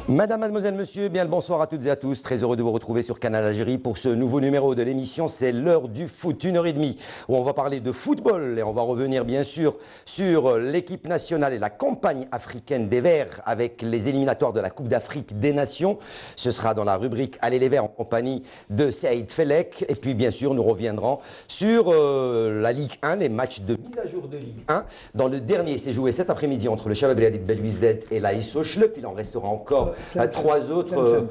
Madame, mademoiselle, monsieur, bien le bonsoir à toutes et à tous. Très heureux de vous retrouver sur Canal Algérie pour ce nouveau numéro de l'émission. C'est l'heure du foot, 1h30, où on va parler de football et on va revenir bien sûr sur l'équipe nationale et la campagne africaine des Verts avec les éliminatoires de la Coupe d'Afrique des Nations. Ce sera dans la rubrique Allez les Verts en compagnie de Saïd Fellek. Et puis bien sûr, nous reviendrons sur la Ligue 1, les matchs de mise à jour de Ligue 1. Dans le dernier, c'est joué cet après-midi entre le Chabab Riadi de Belouizdad et l'AS Ochlef. Il en restera encore trois autres,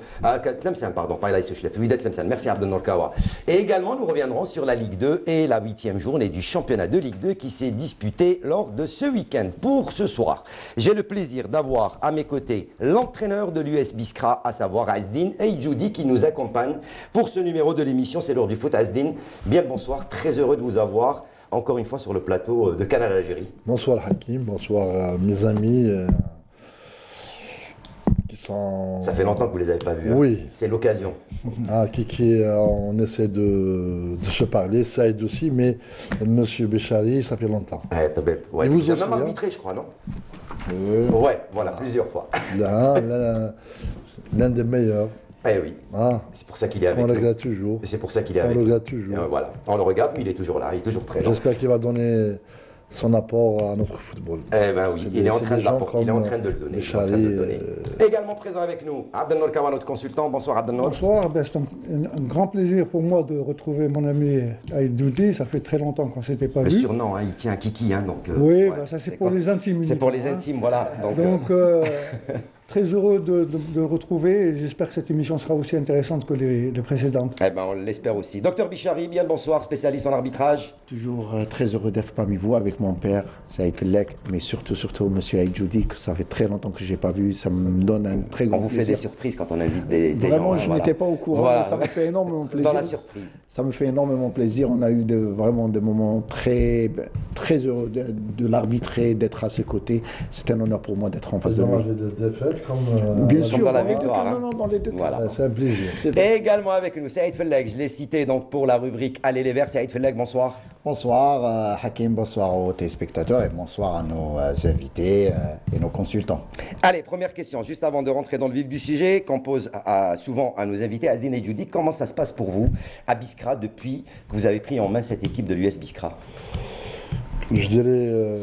Tlemcen, pardon, pas l'AS Ochlef, Wydad Tlemcen. Merci Abdel Kawa. Et également, nous reviendrons sur la Ligue 2 et la 8e journée du championnat de Ligue 2 qui s'est disputée lors de ce week-end. Pour ce soir, j'ai le plaisir d'avoir à mes côtés l'entraîneur de l'US Biskra, à savoir Azdine Eidjoudi, qui nous accompagne pour ce numéro de l'émission. C'est l'heure du foot. Azdine, bien le bonsoir, très heureux de vous avoir encore une fois sur le plateau de Canal Algérie. Bonsoir Hakim, bonsoir mes amis. Ça fait longtemps que vous ne les avez pas vus. Oui. Hein. C'est l'occasion. On essaie de se parler, Saïd aussi, mais Monsieur Béchari, ça fait longtemps. Ouais, vous avez même arbitré, je crois, non? Ouais, voilà, plusieurs fois. L'un des meilleurs. Eh oui, c'est pour ça qu'il est avec nous. On le regarde toujours. Et c'est pour ça qu'il est avec nous. On le regarde toujours. Voilà, on le regarde, mais il est toujours là, il est toujours présent. J'espère qu'il va donner son apport à notre football. Eh bien oui, il est en train de l'apporter, il est en train de le donner. Également présent avec nous, Abdel Kawa, notre consultant. Bonsoir Abdel. Bonsoir, c'est un grand plaisir pour moi de retrouver mon ami Aïdjoudi. Ça fait très longtemps qu'on ne s'était pas vu. Le surnom, il tient Kiki. Donc, oui, ça c'est pour les intimes. C'est pour les intimes, voilà. Donc très heureux de le retrouver et j'espère que cette émission sera aussi intéressante que les précédentes. Eh ben, on l'espère aussi. Docteur Bichari, bien le bonsoir, spécialiste en arbitrage. Toujours très heureux d'être parmi vous avec mon père, Saïd Fellek, mais surtout Monsieur Aïdjoudi, que ça fait très longtemps que je n'ai pas vu. Ça me donne un très grand plaisir. On vous fait des surprises quand on invite des Vraiment, gens. je n'étais pas au courant, voilà. Ça me fait énormément plaisir. Dans la surprise. Ça me fait énormément plaisir. On a eu vraiment des moments très heureux de l'arbitrer, d'être à ses côtés. C'est un honneur pour moi d'être en face de lui. Des défaites comme... Bien sûr, dans la victoire. Dans les deux cas. Voilà. C'est un plaisir. Et également avec nous, Saïd Fellek, je l'ai cité donc pour la rubrique Allez les Verts. Saïd Fellek, bonsoir. Bonsoir Hakim, bonsoir aux téléspectateurs et bonsoir à nos invités et nos consultants. Allez, première question, juste avant de rentrer dans le vif du sujet, qu'on pose souvent à nos invités, Azdine Eidjoudi, comment ça se passe pour vous à Biskra depuis que vous avez pris en main cette équipe de l'US Biskra? Je dirais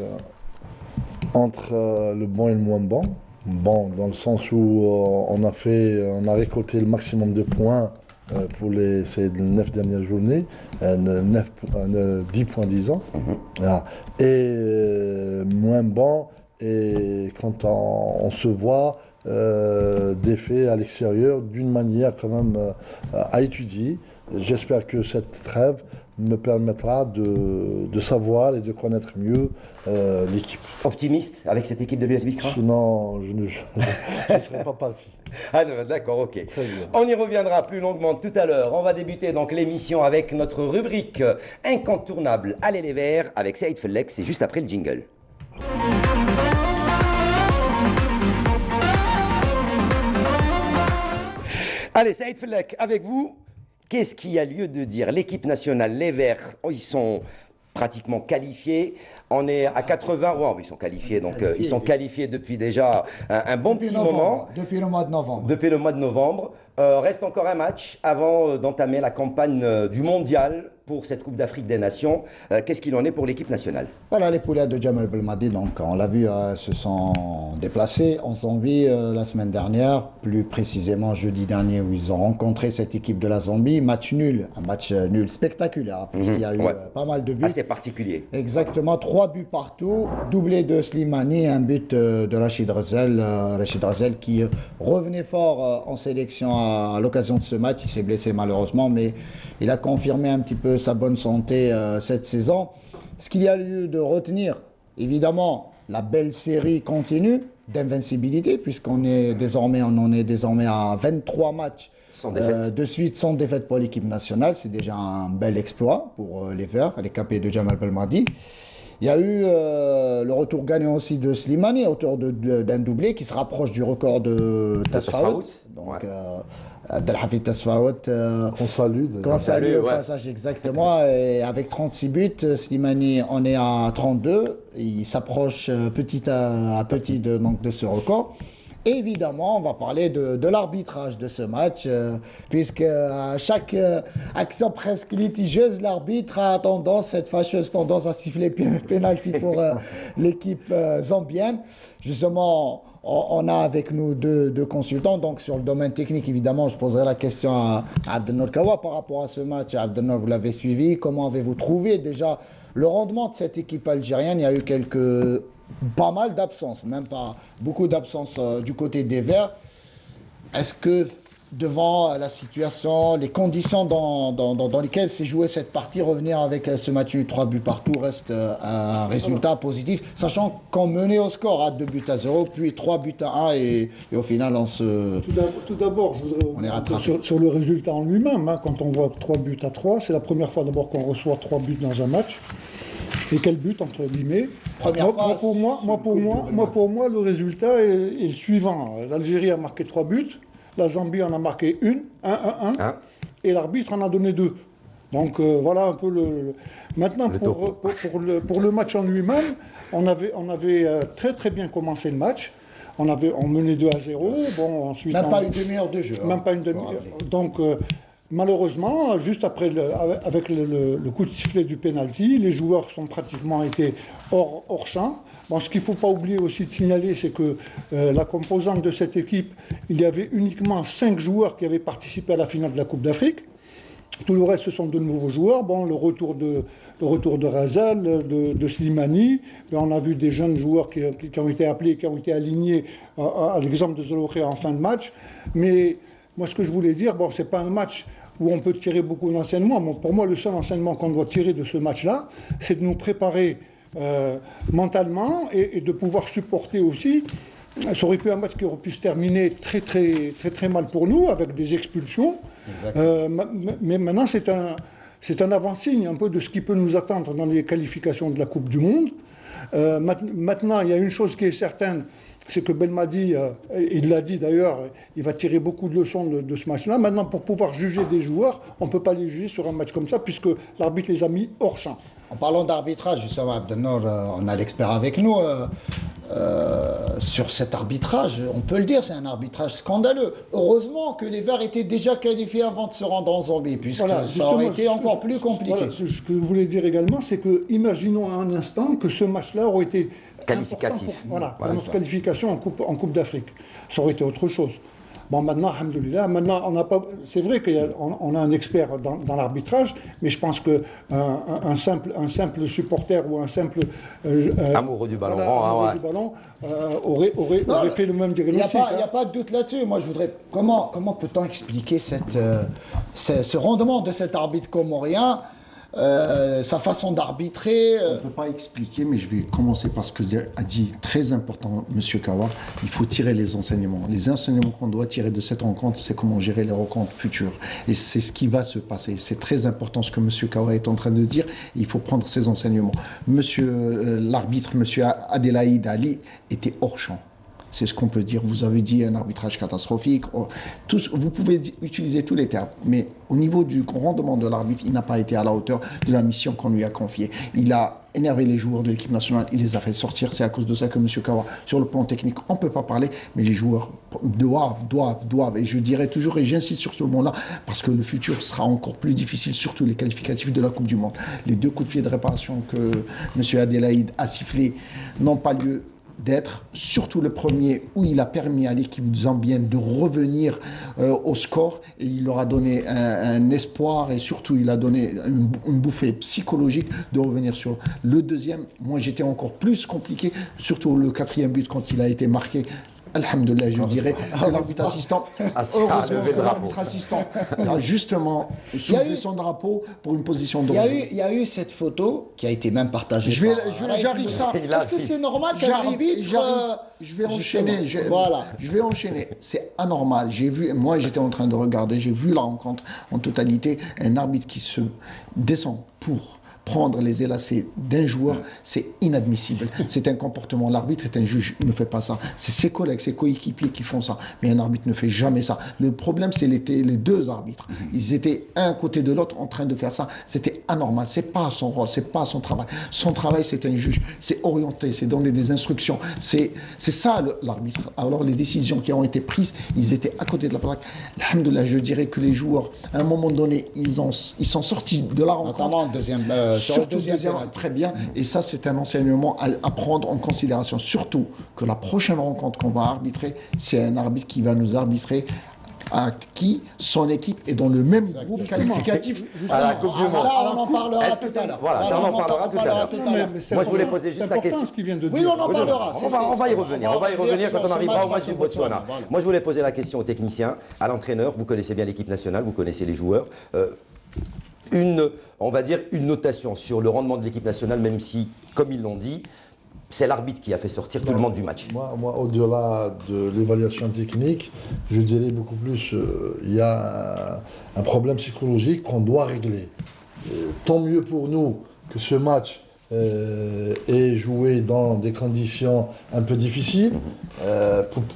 entre le bon et le moins bon. Bon, dans le sens où on a récolté le maximum de points pour les 9 dernières journées, 10 points disons. Voilà. Et moins bon, et quand on se voit des faits à l'extérieur d'une manière quand même à étudier. J'espère que cette trêve me permettra de savoir et de connaître mieux l'équipe. Optimiste avec cette équipe de l'US Biskra? Sinon, je ne serai pas parti. Ah non, d'accord, ok. On y reviendra plus longuement tout à l'heure. On va débuter donc l'émission avec notre rubrique incontournable Allez les Verts avec Saïd Fellek. C'est juste après le jingle. Allez, Saïd Fellek, avec vous. Qu'est-ce qu'il y a lieu de dire? L'équipe nationale, les Verts, ils sont pratiquement qualifiés. On est à 80, ils sont qualifiés, donc ils sont qualifiés depuis déjà un bon petit moment. Depuis le mois de novembre. Depuis le mois de novembre. Reste encore un match avant d'entamer la campagne du mondial pour cette Coupe d'Afrique des Nations. Qu'est-ce qu'il en est pour l'équipe nationale? Voilà, les poulets de Jamal Belmadi, donc on l'a vu, se sont déplacés en Zambie la semaine dernière, plus précisément jeudi dernier où ils ont rencontré cette équipe de la Zambie. Match nul, un match nul spectaculaire, puisqu'il y a eu pas mal de buts. Assez particulier. Exactement, 3 buts partout, doublé de Slimani, un but de Rachid Razel qui revenait fort en sélection à l'occasion de ce match. Il s'est blessé malheureusement, mais il a confirmé un petit peu sa bonne santé cette saison. Ce qu'il y a lieu de retenir, évidemment, la belle série continue d'invincibilité, puisqu'on est désormais, à 23 matchs de suite sans défaite pour l'équipe nationale. C'est déjà un bel exploit pour les Verts, les capés de Jamal Belmadi. Il y a eu le retour gagnant aussi de Slimani, auteur d'un doublé qui se rapproche du record de Tasfaout. Donc, Abdelhafid Tasfaout, qu'on salue au passage exactement. Et avec 36 buts, Slimani en est à 32. Il s'approche petit à petit de ce record. Évidemment, on va parler de l'arbitrage de ce match, puisque à chaque action presque litigieuse, l'arbitre a tendance, cette fâcheuse tendance à siffler pénalty pour l'équipe zambienne. Justement, on a avec nous deux consultants. Donc, sur le domaine technique, évidemment, je poserai la question à Abdelnour Kawa par rapport à ce match. Abdelnour, vous l'avez suivi. Comment avez-vous trouvé déjà le rendement de cette équipe algérienne? Il y a eu pas mal d'absences, même pas beaucoup d'absences du côté des Verts. Est-ce que devant la situation, les conditions dans lesquelles s'est jouée cette partie, revenir avec ce match 3 buts partout reste un résultat positif, sachant qu'on menait au score à 2 buts à 0, puis 3 buts à 1 et au final on se... Tout d'abord, je voudrais sur le résultat en lui-même. Hein, quand on voit 3 buts à 3, c'est la première fois d'abord qu'on reçoit 3 buts dans un match. Et quel but, entre guillemets. Pour moi, le résultat est le suivant. L'Algérie a marqué 3 buts, la Zambie en a marqué 1, et l'arbitre en a donné 2. Donc voilà un peu le... Maintenant, pour le match en lui-même, on avait très très bien commencé le match. On menait 2 à 0. Bon, ensuite, même pas une demi-heure de jeu. Même pas une demi-heure. Donc... malheureusement, juste après avec le coup de sifflet du penalty, les joueurs sont pratiquement été hors champ. Bon, ce qu'il ne faut pas oublier aussi de signaler, c'est que la composante de cette équipe, il y avait uniquement 5 joueurs qui avaient participé à la finale de la Coupe d'Afrique. Tout le reste, ce sont de nouveaux joueurs. Bon, le retour de Razel, de Slimani. On a vu des jeunes joueurs qui ont été appelés, qui ont été alignés, à l'exemple de Zolokhé en fin de match. Mais moi, ce que je voulais dire, bon, ce n'est pas un match où on peut tirer beaucoup d'enseignements. Bon, pour moi, le seul enseignement qu'on doit tirer de ce match-là, c'est de nous préparer mentalement et de pouvoir supporter aussi. Ça aurait pu être un match qui aurait pu se terminer très, très, très, très mal pour nous, avec des expulsions. Mais maintenant, c'est un avant-signe un peu de ce qui peut nous attendre dans les qualifications de la Coupe du Monde. Maintenant, il y a une chose qui est certaine, c'est que Belmadi, il l'a dit d'ailleurs, il va tirer beaucoup de leçons de ce match-là. Maintenant, pour pouvoir juger des joueurs, on ne peut pas les juger sur un match comme ça, puisque l'arbitre les a mis hors champ. En parlant d'arbitrage, justement, Abdelnour, on a l'expert avec nous. Sur cet arbitrage, on peut le dire, c'est un arbitrage scandaleux. Heureusement que les Verts étaient déjà qualifiés avant de se rendre en Zambie, puisque ça aurait été encore plus compliqué. Voilà, ce que je voulais dire également, c'est que, imaginons un instant que ce match-là aurait été qualificatif. Pour notre qualification en Coupe d'Afrique. Ça aurait été autre chose. Bon, maintenant, alhamdoulilah, c'est vrai qu'on a un expert dans l'arbitrage, mais je pense qu'un simple supporter ou un simple amoureux du ballon, aurait fait le même diagnostic. Il n'y a pas de doute là-dessus. Moi, je voudrais... Comment peut-on expliquer ce rendement de cet arbitre comorien, sa façon d'arbitrer? On ne peut pas expliquer, mais je vais commencer par ce que a dit très important M. Kawa. Il faut tirer les enseignements. Les enseignements qu'on doit tirer de cette rencontre, c'est comment gérer les rencontres futures. Et c'est ce qui va se passer. C'est très important ce que M. Kawa est en train de dire. Il faut prendre ces enseignements. L'arbitre, M. Adelaïde Ali, était hors champ. C'est ce qu'on peut dire. Vous avez dit un arbitrage catastrophique. Vous pouvez utiliser tous les termes. Mais au niveau du rendement de l'arbitre, il n'a pas été à la hauteur de la mission qu'on lui a confiée. Il a énervé les joueurs de l'équipe nationale. Il les a fait sortir. C'est à cause de ça que M. Kawa, sur le plan technique, on ne peut pas parler. Mais les joueurs doivent. Et je dirais toujours, et j'insiste sur ce mot-là, parce que le futur sera encore plus difficile, surtout les qualificatifs de la Coupe du Monde. Les 2 coups de pied de réparation que M. Adelaïde a sifflés n'ont pas lieu d'être, surtout le premier où il a permis à l'équipe zambienne de revenir au score, et il leur a donné un espoir, et surtout il a donné une bouffée psychologique de revenir sur le deuxième. Moi j'étais encore plus compliqué, surtout le 4e but quand il a été marqué. Alhamdoulilah, je dirais que l'arbitre assistant, l'arbitre assistant a justement soulevé son drapeau pour une position de jeu. Il y a eu cette photo qui a été même partagée. J'arrive ça. Est-ce que c'est normal qu'un arbitre... Je vais enchaîner. Je vais enchaîner. C'est anormal. Moi, j'étais en train de regarder. J'ai vu la rencontre en totalité. Un arbitre qui se descend pour prendre les élacés d'un joueur, c'est inadmissible. C'est un comportement. L'arbitre est un juge, il ne fait pas ça. C'est ses collègues, ses coéquipiers qui font ça. Mais un arbitre ne fait jamais ça. Le problème, c'est les deux arbitres. Ils étaient un à côté de l'autre en train de faire ça. C'était anormal. C'est pas son rôle, c'est pas son travail. Son travail, c'est un juge. C'est orienter, c'est donner des instructions. C'est ça l'arbitre. Alors les décisions qui ont été prises, ils étaient à côté de la plaque. Alhamdoulilah, je dirais que les joueurs, à un moment donné, ils sont sortis de la rencontre. Notamment deuxième, Surtout deuxième, très bien. Et ça, c'est un enseignement à prendre en considération. Surtout que la prochaine rencontre qu'on va arbitrer, c'est un arbitre qui va nous arbitrer à qui son équipe est dans le même groupe qualificatif à la Coupe du Monde. Ça, on en parlera tout à l'heure. Voilà, ça, on en parlera tout à l'heure. Moi, je voulais poser juste la question. Ce qu'il vient de Oui, dire. on en parlera. On va y revenir. On va y revenir quand on arrivera au match du Botswana. Voilà. Moi, je voulais poser la question aux techniciens, à l'entraîneur. Vous connaissez bien l'équipe nationale, vous connaissez les joueurs. On va dire une notation sur le rendement de l'équipe nationale, même si, comme ils l'ont dit, c'est l'arbitre qui a fait sortir tout le monde du match. Moi au-delà de l'évaluation technique, je dirais beaucoup plus, il y a un problème psychologique qu'on doit régler. Tant mieux pour nous que ce match est joué dans des conditions un peu difficiles,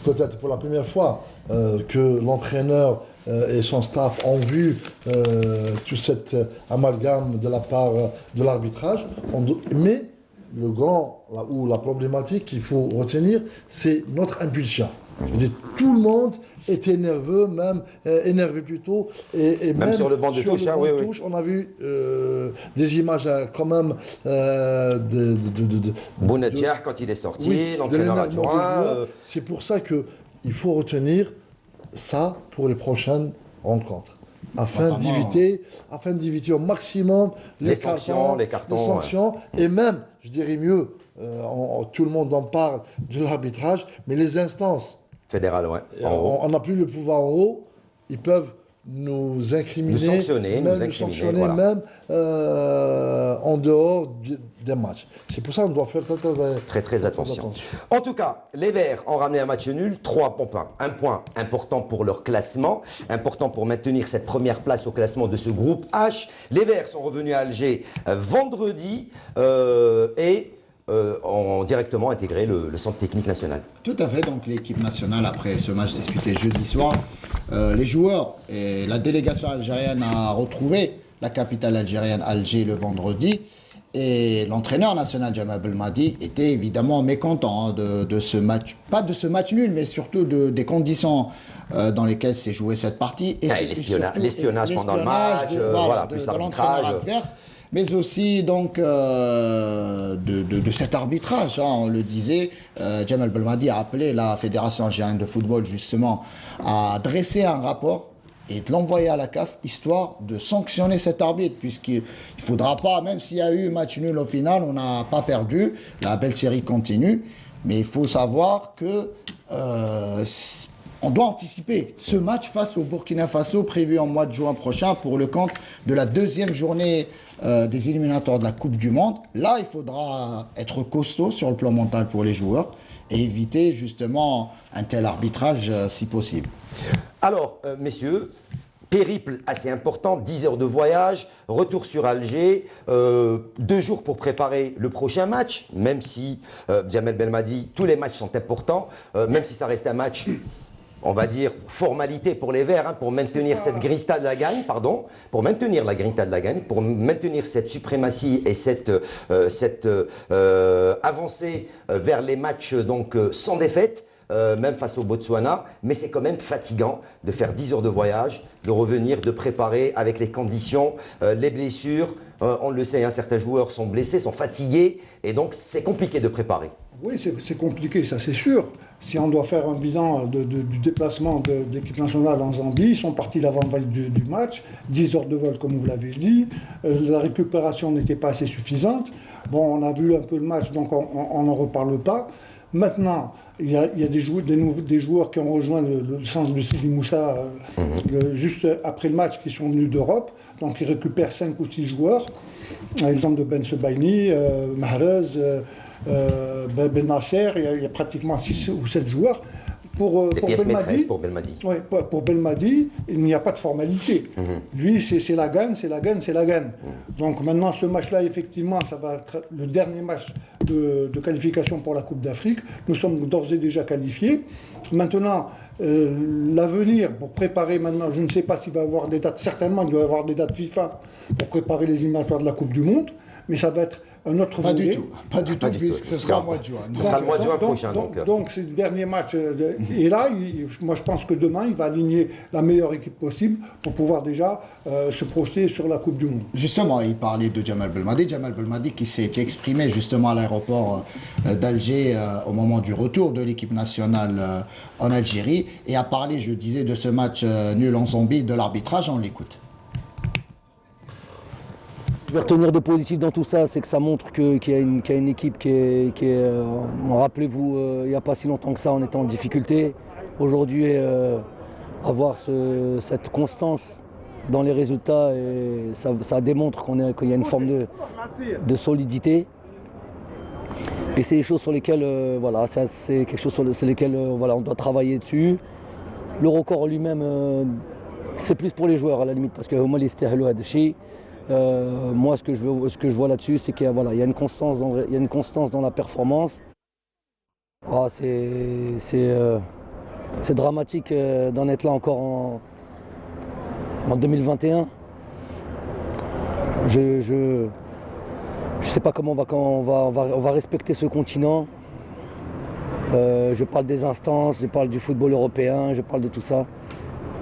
peut-être pour la première fois que l'entraîneur et son staff ont vu tout cet amalgame de la part de l'arbitrage, mais la problématique qu'il faut retenir, c'est notre impulsion. Je veux dire, tout le monde était nerveux, énervé plutôt, et même sur le banc de touche, on a vu des images quand même Bounedjah, quand il est sorti, oui, l'entraîneur adjoint. C'est pour ça qu'il faut retenir ça pour les prochaines rencontres. Afin d'éviter au maximum les sanctions, les cartons. Et même, je dirais mieux, tout le monde en parle de l'arbitrage, mais les instances fédérales, ouais. On n'a plus le pouvoir en haut, ils peuvent nous incriminer, nous sanctionner, voilà. même en dehors des matchs. C'est pour ça qu'on doit faire très attention. En tout cas, les Verts ont ramené un match nul, 3 points. Un point important pour leur classement, important pour maintenir cette première place au classement de ce groupe H. Les Verts sont revenus à Alger vendredi et ont directement intégré le centre technique national. Tout à fait, donc l'équipe nationale, après ce match disputé jeudi soir, les joueurs et la délégation algérienne a retrouvé la capitale algérienne, Alger, le vendredi. Et l'entraîneur national, Djemal Belmadi, était évidemment mécontent de ce match, pas de ce match nul, mais surtout des conditions dans lesquelles s'est jouée cette partie. Et l'espionnage pendant le match, plus l'arbitrage adverse. Mais aussi donc de cet arbitrage, hein, on le disait, Djemal Belmadi a appelé la Fédération algérienne de football justement à dresser un rapport et de l'envoyer à la CAF, histoire de sanctionner cet arbitre, puisqu'il ne faudra pas, même s'il y a eu match nul au final, on n'a pas perdu, la belle série continue, mais il faut savoir que on doit anticiper ce match face au Burkina Faso, prévu en mois de juin prochain pour le compte de la deuxième journée des éliminatoires de la Coupe du Monde. Là, il faudra être costaud sur le plan mental pour les joueurs et éviter justement un tel arbitrage si possible. Alors, messieurs, périple assez important, 10 heures de voyage, retour sur Alger, 2 jours pour préparer le prochain match, même si, Djemal Belmadi, tous les matchs sont importants, même si ça reste un match, on va dire, formalité pour les Verts, hein, pour maintenir cette grinta de la gagne, pour maintenir la grinta de la gagne, pour maintenir cette suprématie et cette avancée vers les matchs donc, sans défaite. Même face au Botswana, mais c'est quand même fatigant de faire 10 heures de voyage, de revenir, de préparer avec les conditions, les blessures. On le sait, hein, certains joueurs sont blessés, sont fatigués, et donc c'est compliqué de préparer. Oui, c'est compliqué, ça c'est sûr. Si on doit faire un bilan du déplacement de l'équipe nationale en Zambie, ils sont partis l'avant-veille du match, 10 heures de vol comme vous l'avez dit, la récupération n'était pas assez suffisante. Bon, on a vu un peu le match, donc on n'en reparle pas. Maintenant, il y a des joueurs qui ont rejoint le centre de Sidi Moussa juste après le match, qui sont venus d'Europe. Donc ils récupèrent 5 ou 6 joueurs. Par exemple de Ben Sebaini, Mahrez, Ben Nasser, il y a pratiquement 6 ou 7 joueurs. Des pièces maîtresses pour Belmadi. Oui, pour Belmadi, il n'y a pas de formalité. Lui, c'est la gagne, c'est la gagne, c'est la gagne. Donc maintenant, ce match-là, effectivement, ça va être le dernier match de qualification pour la Coupe d'Afrique. Nous sommes d'ores et déjà qualifiés. Maintenant, l'avenir, pour préparer maintenant, je ne sais pas s'il va y avoir des dates, certainement il va y avoir des dates FIFA pour préparer les éliminatoires de la Coupe du Monde, mais ça va être un autre Pas volet. du tout, pas du tout, puisque ce sera au mois de juin. Ce sera le mois de juin prochain. Donc c'est le dernier match. Et là, moi je pense que demain, il va aligner la meilleure équipe possible pour pouvoir déjà se projeter sur la Coupe du Monde. Justement, il parlait de Djemal Belmadi. Djemal Belmadi qui s'est exprimé justement à l'aéroport d'Alger au moment du retour de l'équipe nationale en Algérie et a parlé, je disais, de ce match nul en Zambie, de l'arbitrage. On l'écoute. Je vais retenir de positif dans tout ça, c'est que ça montre qu'il y a une équipe qui est rappelez-vous, il n'y a pas si longtemps que ça, on était en difficulté. Aujourd'hui, avoir cette constance dans les résultats, et ça démontre qu'il y a une forme de solidité. Et c'est des choses sur lesquelles, voilà, c'est quelque chose sur lesquelles voilà, on doit travailler dessus. Le record lui-même, c'est plus pour les joueurs à la limite, parce que moi, les Stehlo Hadchi, moi, ce que je vois là-dessus, c'est qu'il y a, voilà, il y a une constance dans la performance. Ah, c'est dramatique d'en être là encore en 2021. Je sais pas comment on va respecter ce continent. Je parle des instances, je parle du football européen, je parle de tout ça.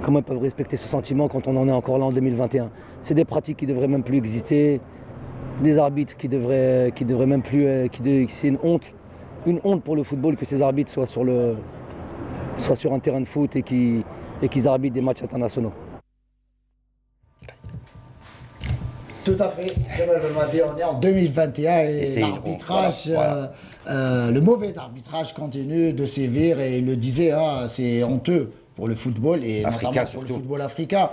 Comment ils peuvent respecter ce sentiment quand on en est encore là en 2021? C'est des pratiques qui ne devraient même plus exister, des arbitres qui devraient même plus... c'est une honte pour le football que ces arbitres soient sur un terrain de foot et qu'ils arbitrent des matchs internationaux. Tout à fait. On est en 2021 et l'arbitrage, le mauvais arbitrage continue de sévir et il le disait, c'est honteux pour le football et notamment pour le football africain.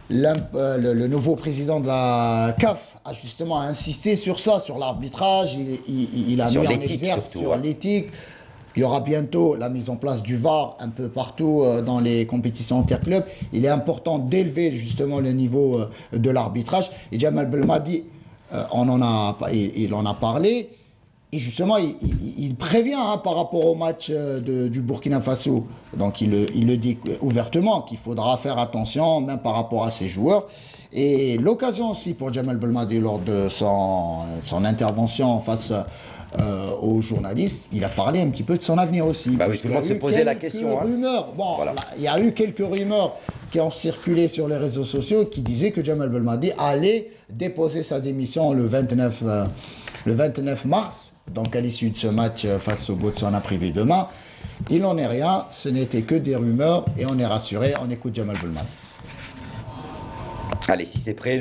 Le nouveau président de la CAF a justement insisté sur ça, sur l'arbitrage. Il a mis en exergue sur l'éthique. Il y aura bientôt la mise en place du VAR un peu partout dans les compétitions interclubs. Il est important d'élever justement le niveau de l'arbitrage. Et Djemal Belmadi, il en a parlé. Et justement, il prévient par rapport au match du Burkina Faso. Donc il le dit ouvertement qu'il faudra faire attention, même par rapport à ses joueurs. Et l'occasion aussi pour Djemal Belmadi lors de son intervention face aux journalistes, il a parlé un petit peu de son avenir aussi. Bah oui, tout le monde s'est posé la question. Rumeurs. Bon, voilà. Il y a eu quelques rumeurs qui ont circulé sur les réseaux sociaux qui disaient que Djemal Belmadi allait déposer sa démission le 29 mars. Donc à l'issue de ce match face au Botswana prévu demain. Il n'en est rien, ce n'était que des rumeurs et on est rassuré, on écoute Djemal Belmadi. Allez, si c'est prêt,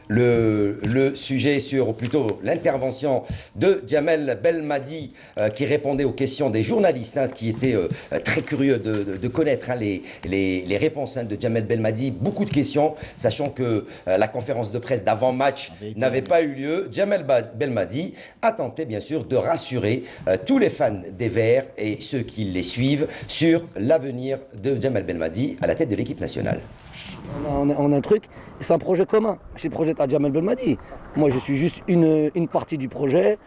le sujet sur, ou plutôt l'intervention de Djemal Belmadi qui répondait aux questions des journalistes, qui étaient très curieux de connaître les réponses de Djemal Belmadi. Beaucoup de questions, sachant que la conférence de presse d'avant-match n'avait pas eu lieu. Djemal Belmadi a tenté bien sûr de rassurer tous les fans des Verts et ceux qui les suivent sur l'avenir de Djemal Belmadi à la tête de l'équipe nationale. On a un truc, c'est un projet commun. C'est le projet de Djemal Belmadi. Moi, je suis juste une partie du projet.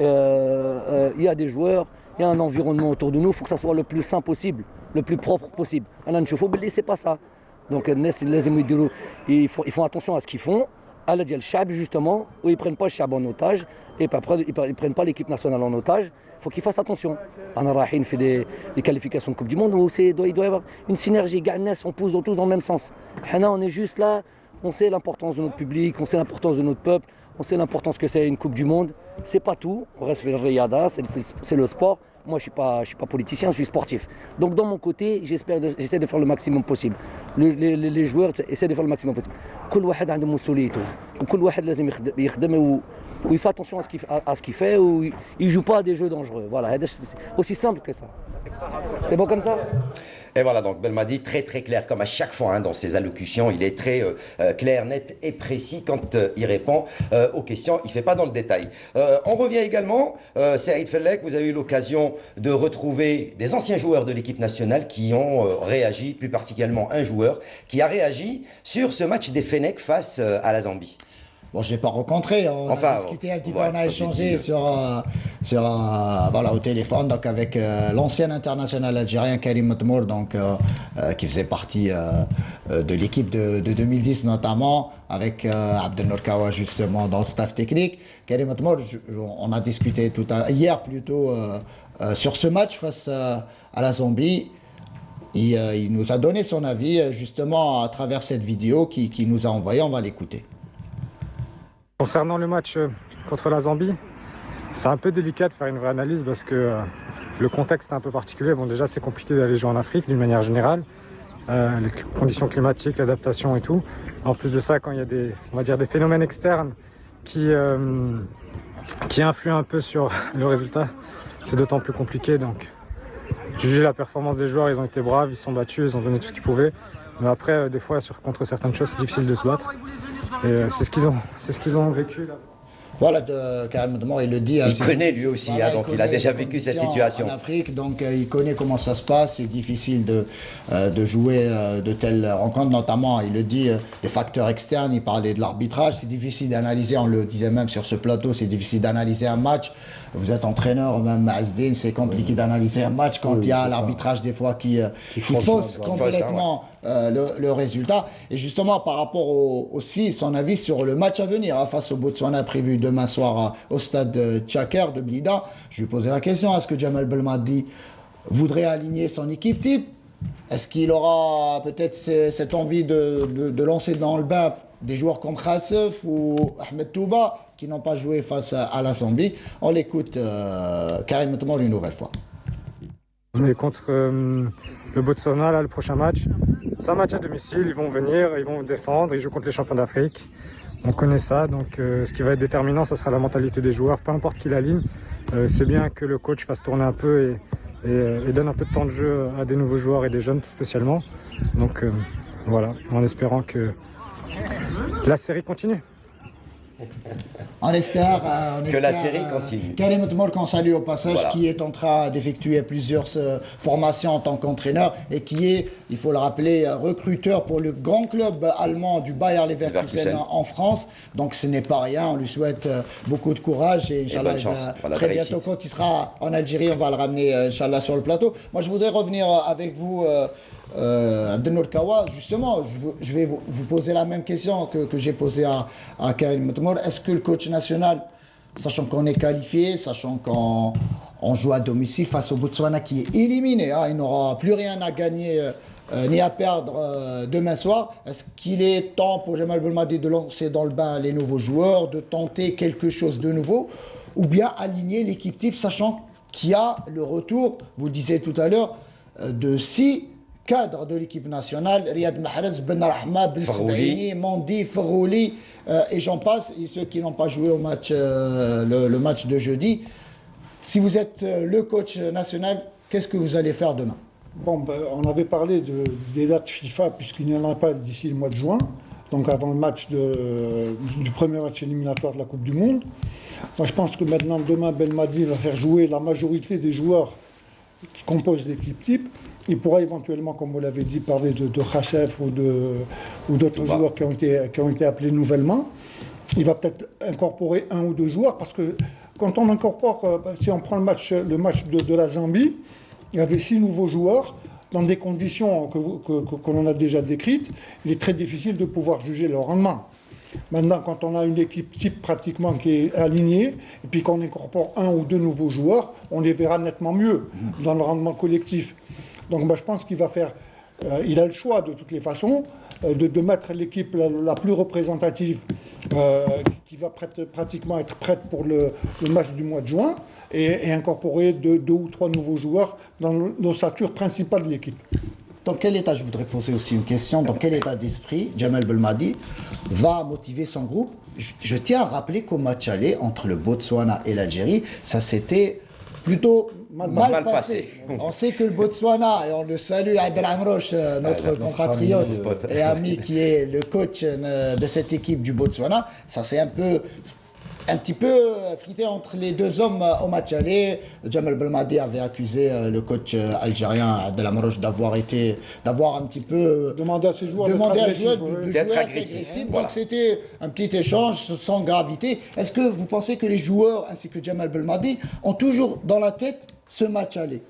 Il y a des joueurs, il y a un environnement autour de nous. Il faut que ça soit le plus sain possible, le plus propre possible. C'est pas ça. Donc, ils font attention à ce qu'ils font. À la Shab, justement, où ils ne prennent pas le Shab en otage, et après, ils ne prennent pas l'équipe nationale en otage. Il faut qu'ils fassent attention. Anarahin fait des qualifications de Coupe du Monde où il doit y avoir une synergie. On pousse tous dans le même sens. On est juste là, on sait l'importance de notre public, on sait l'importance de notre peuple, on sait l'importance que c'est une Coupe du Monde. C'est pas tout, on reste le Riyada, c'est le sport. Moi, je suis pas politicien, je suis sportif. Donc, dans mon côté, j'essaie de faire le maximum possible. Les joueurs essaient de faire le maximum possible. Il fait attention à ce qu'il fait, ou il ne joue pas à des jeux dangereux. Voilà, c'est aussi simple que ça. C'est bon comme ça? Et voilà, donc Belmadi, très très clair, comme à chaque fois dans ses allocutions, il est très clair, net et précis quand il répond aux questions, il ne fait pas dans le détail. On revient également, Saïd Fellek, vous avez eu l'occasion de retrouver des anciens joueurs de l'équipe nationale qui ont réagi, plus particulièrement un joueur qui a réagi sur ce match des Fennecs face à la Zambie. Bon, je ne l'ai pas rencontré, on a discuté un petit peu, on a échangé voilà, au téléphone donc avec l'ancien international algérien Karim Matmour, donc, qui faisait partie de l'équipe de 2010 notamment, avec Abdelnour Kawa justement dans le staff technique. Karim Matmour, on a discuté hier plutôt sur ce match face à la Zambie. Il nous a donné son avis justement à travers cette vidéo qu'il nous a envoyée, on va l'écouter. Concernant le match contre la Zambie, c'est un peu délicat de faire une vraie analyse parce que le contexte est un peu particulier. Bon, déjà, c'est compliqué d'aller jouer en Afrique d'une manière générale. Les conditions climatiques, l'adaptation et tout. En plus de ça, quand il y a on va dire des phénomènes externes qui influent un peu sur le résultat, c'est d'autant plus compliqué. Donc, juger la performance des joueurs, ils ont été braves, ils se sont battus, ils ont donné tout ce qu'ils pouvaient. Mais après, des fois, contre certaines choses, c'est difficile de se battre. Et c'est ce qu'ils ont vécu là. Voilà, Karim Matmour, il le dit. Il connaît lui aussi, voilà, donc il a déjà vécu cette situation. En Afrique, donc il connaît comment ça se passe. C'est difficile de jouer de telles rencontres, notamment, il le dit, des facteurs externes. Il parlait de l'arbitrage. C'est difficile d'analyser, on le disait même sur ce plateau, c'est difficile d'analyser un match. Vous êtes entraîneur, même Azdine, c'est compliqué d'analyser un match quand il y a l'arbitrage des fois qui fausse complètement le résultat. Et justement, par rapport aussi son avis sur le match à venir face au Botswana prévu demain soir au stade Tchaker de Blida, je lui posais la question, est-ce que Jamel Belmadi voudrait aligner son équipe type? Est-ce qu'il aura peut-être cette envie de lancer dans le bain des joueurs comme Khassef ou Ahmed Touba qui n'ont pas joué face à la Zambie? On l'écoute, Karim Matmour, une nouvelle fois. On est contre le Botswana, là, le prochain match. C'est un match à domicile, ils vont venir, ils vont défendre, ils jouent contre les champions d'Afrique. On connaît ça, donc ce qui va être déterminant, ça sera la mentalité des joueurs, peu importe qui l'aligne. C'est bien que le coach fasse tourner un peu et donne un peu de temps de jeu à des nouveaux joueurs et des jeunes tout spécialement. Donc voilà, en espérant que la série continue. On espère que la série continue. Karim Matmour, qu'on salue au passage, voilà, qui est en train d'effectuer plusieurs formations en tant qu'entraîneur et qui est, il faut le rappeler, recruteur pour le grand club allemand du Bayer Leverkusen en France. Donc ce n'est pas rien, on lui souhaite beaucoup de courage et Inch'Allah, très bientôt quand il sera en Algérie, on va le ramener Inch'Allah sur le plateau. Moi je voudrais revenir avec vous Abdelnour Kawa, justement, je vais vous poser la même question que j'ai posée à Karim Matmour. Est-ce que le coach national, sachant qu'on est qualifié, sachant qu'on joue à domicile face au Botswana qui est éliminé, il n'aura plus rien à gagner ni à perdre demain soir, est-ce qu'il est temps pour Jamel Belmadi de lancer dans le bain les nouveaux joueurs, de tenter quelque chose de nouveau, ou bien aligner l'équipe type, sachant qu'il y a le retour, vous le disiez tout à l'heure, de 6 cadre de l'équipe nationale, Riyad Mahrez, Ben Rahma, Ben Sebaini, Mandi, Ferrouli, et j'en passe, et ceux qui n'ont pas joué au match, le match de jeudi. Si vous êtes le coach national, qu'est-ce que vous allez faire demain? Bon, on avait parlé des dates FIFA, puisqu'il n'y en a pas d'ici le mois de juin, donc avant le match du premier match éliminatoire de la Coupe du Monde. Moi, je pense que maintenant, demain, Belmadi va faire jouer la majorité des joueurs qui composent l'équipe type. Il pourra éventuellement, comme vous l'avez dit, parler de Khassef ou d'autres joueurs qui ont été appelés nouvellement. Il va peut-être incorporer 1 ou 2 joueurs, parce que quand on incorpore, si on prend le match de la Zambie, il y avait 6 nouveaux joueurs, dans des conditions que l'on a déjà décrites. Il est très difficile de pouvoir juger leur rendement. Maintenant, quand on a une équipe type pratiquement qui est alignée, et puis qu'on incorpore 1 ou 2 nouveaux joueurs, on les verra nettement mieux dans le rendement collectif. Donc je pense qu'il va faire, il a le choix de toutes les façons de mettre l'équipe la plus représentative qui va pratiquement être prête pour le match du mois de juin et incorporer 2 ou 3 nouveaux joueurs dans l'ossature principale de l'équipe. Dans quel état, je voudrais poser aussi une question, dans quel état d'esprit Jamel Belmadi va motiver son groupe? Je tiens à rappeler qu'au match aller entre le Botswana et l'Algérie, ça s'était plutôt mal passé. On sait que le Botswana, et on le salue, Adel Amroche, notre compatriote et ami qui est le coach de cette équipe du Botswana, ça s'est un petit peu frité entre les deux hommes au match aller. Jamal Belmadi avait accusé le coach algérien Adel Amroche d'avoir un petit peu Demander à ses joueurs d'être agressif. Voilà. Donc c'était un petit échange sans gravité. Est-ce que vous pensez que les joueurs ainsi que Jamal Belmadi ont toujours dans la tête ce match aller?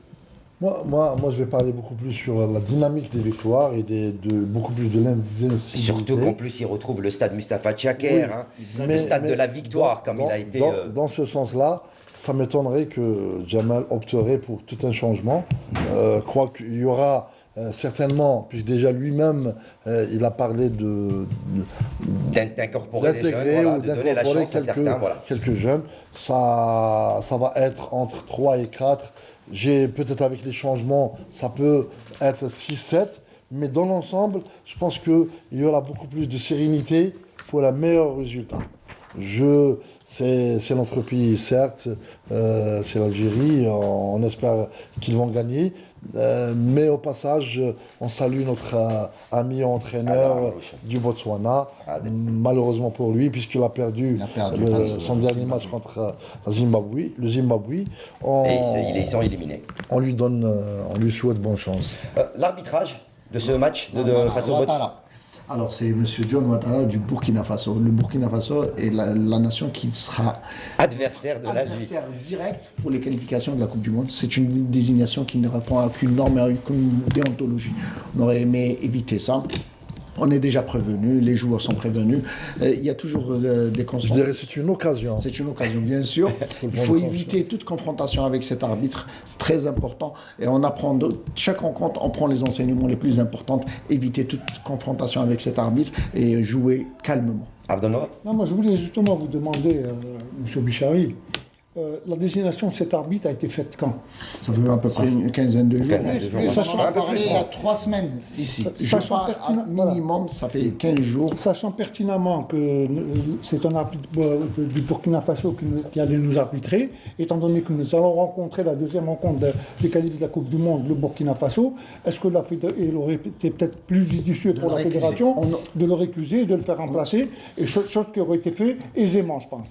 Moi, je vais parler beaucoup plus sur la dynamique des victoires et beaucoup plus de l'invincibilité. Surtout qu'en plus, il retrouve le stade Mustapha Tchaker, le stade de la victoire, comme il a été... Dans ce sens-là, ça m'étonnerait que Jamal opterait pour tout un changement. Crois qu'il y aura certainement, puisque déjà lui-même, il a parlé d'incorporer des jeunes, d'intégrer ou de donner la chance à certains. Voilà. quelques jeunes. Ça va être entre 3 et 4. Peut-être avec les changements, ça peut être 6-7, mais dans l'ensemble, je pense qu'il y aura beaucoup plus de sérénité pour un meilleur résultat. C'est notre pays, certes, c'est l'Algérie, on espère qu'ils vont gagner, mais au passage, on salue notre ami entraîneur du Botswana, malheureusement pour lui, puisqu'il a perdu son dernier match contre le Zimbabwe. Et ils sont éliminés. On lui souhaite bonne chance. L'arbitrage de ce match face au Botswana. Alors, c'est M. John Ouattara du Burkina Faso. Le Burkina Faso est la nation qui sera adversaire de l'Algérie. Direct pour les qualifications de la Coupe du Monde. C'est une désignation qui ne répond à aucune norme et à aucune déontologie. On aurait aimé éviter ça. On est déjà prévenus, les joueurs sont prévenus. Il y a toujours des confrontations. Je dirais que c'est une occasion. C'est une occasion, bien sûr. Il faut éviter toute confrontation avec cet arbitre. C'est très important. Et on apprend chaque rencontre, on prend les enseignements les plus importants. Éviter toute confrontation avec cet arbitre et jouer calmement. Abdelnour ? Non, moi je voulais justement vous demander, M. Bichari, la désignation de cet arbitre a été faite quand? Ça fait à peu près une quinzaine de jours. On en a parlé il y a 3 semaines ici. Minimum, ça fait 15 jours. Sachant pertinemment que c'est un arbitre du Burkina Faso qui allait nous arbitrer, étant donné que nous allons rencontrer la deuxième rencontre des qualifs de la Coupe du Monde, le Burkina Faso, est-ce que il aurait été peut-être plus judicieux pour la fédération de le récuser et de le faire remplacer, et chose qui aurait été faite aisément, je pense.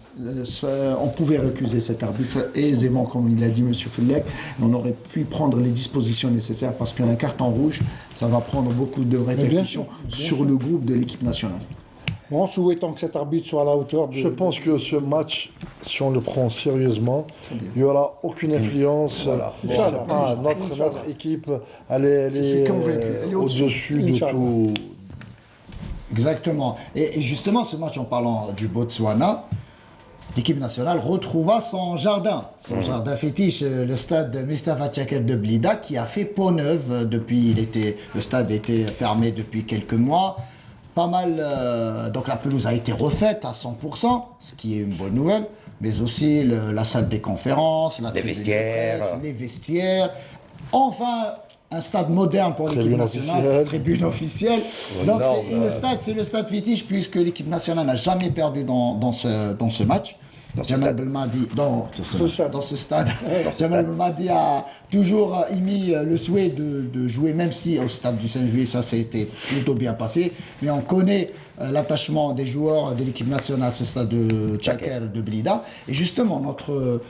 On pouvait récuser cet arbitre aisément, comme il l'a dit M. Fellec. On aurait pu prendre les dispositions nécessaires parce qu'un carton rouge, ça va prendre beaucoup de répercussions sur le groupe de l'équipe nationale. Bon, souhaitons que cet arbitre soit à la hauteur de... Je pense que ce match, si on le prend sérieusement, il n'y aura aucune influence. Voilà. Notre équipe, elle est au-dessus de tout. Exactement. Et justement, ce match, en parlant du Botswana, l'équipe nationale retrouva son jardin fétiche, le stade Mustapha Tchaker de Blida, qui a fait peau neuve depuis. Le stade était fermé depuis quelques mois. Pas mal, donc la pelouse a été refaite à 100%, ce qui est une bonne nouvelle, mais aussi la salle des conférences, les vestiaires. Les vestiaires. Enfin, un stade moderne pour l'équipe nationale, tribune officielle. Donc c'est le stade fétiche, puisque l'équipe nationale n'a jamais perdu dans ce match. Jamal Belmadi, dans ce stade, Jamal Belmadi a toujours émis le souhait de jouer, même si au stade du 5 juillet, ça s'est plutôt bien passé. Mais on connaît l'attachement des joueurs de l'équipe nationale à ce stade de Tchaker de Blida. Et justement, notre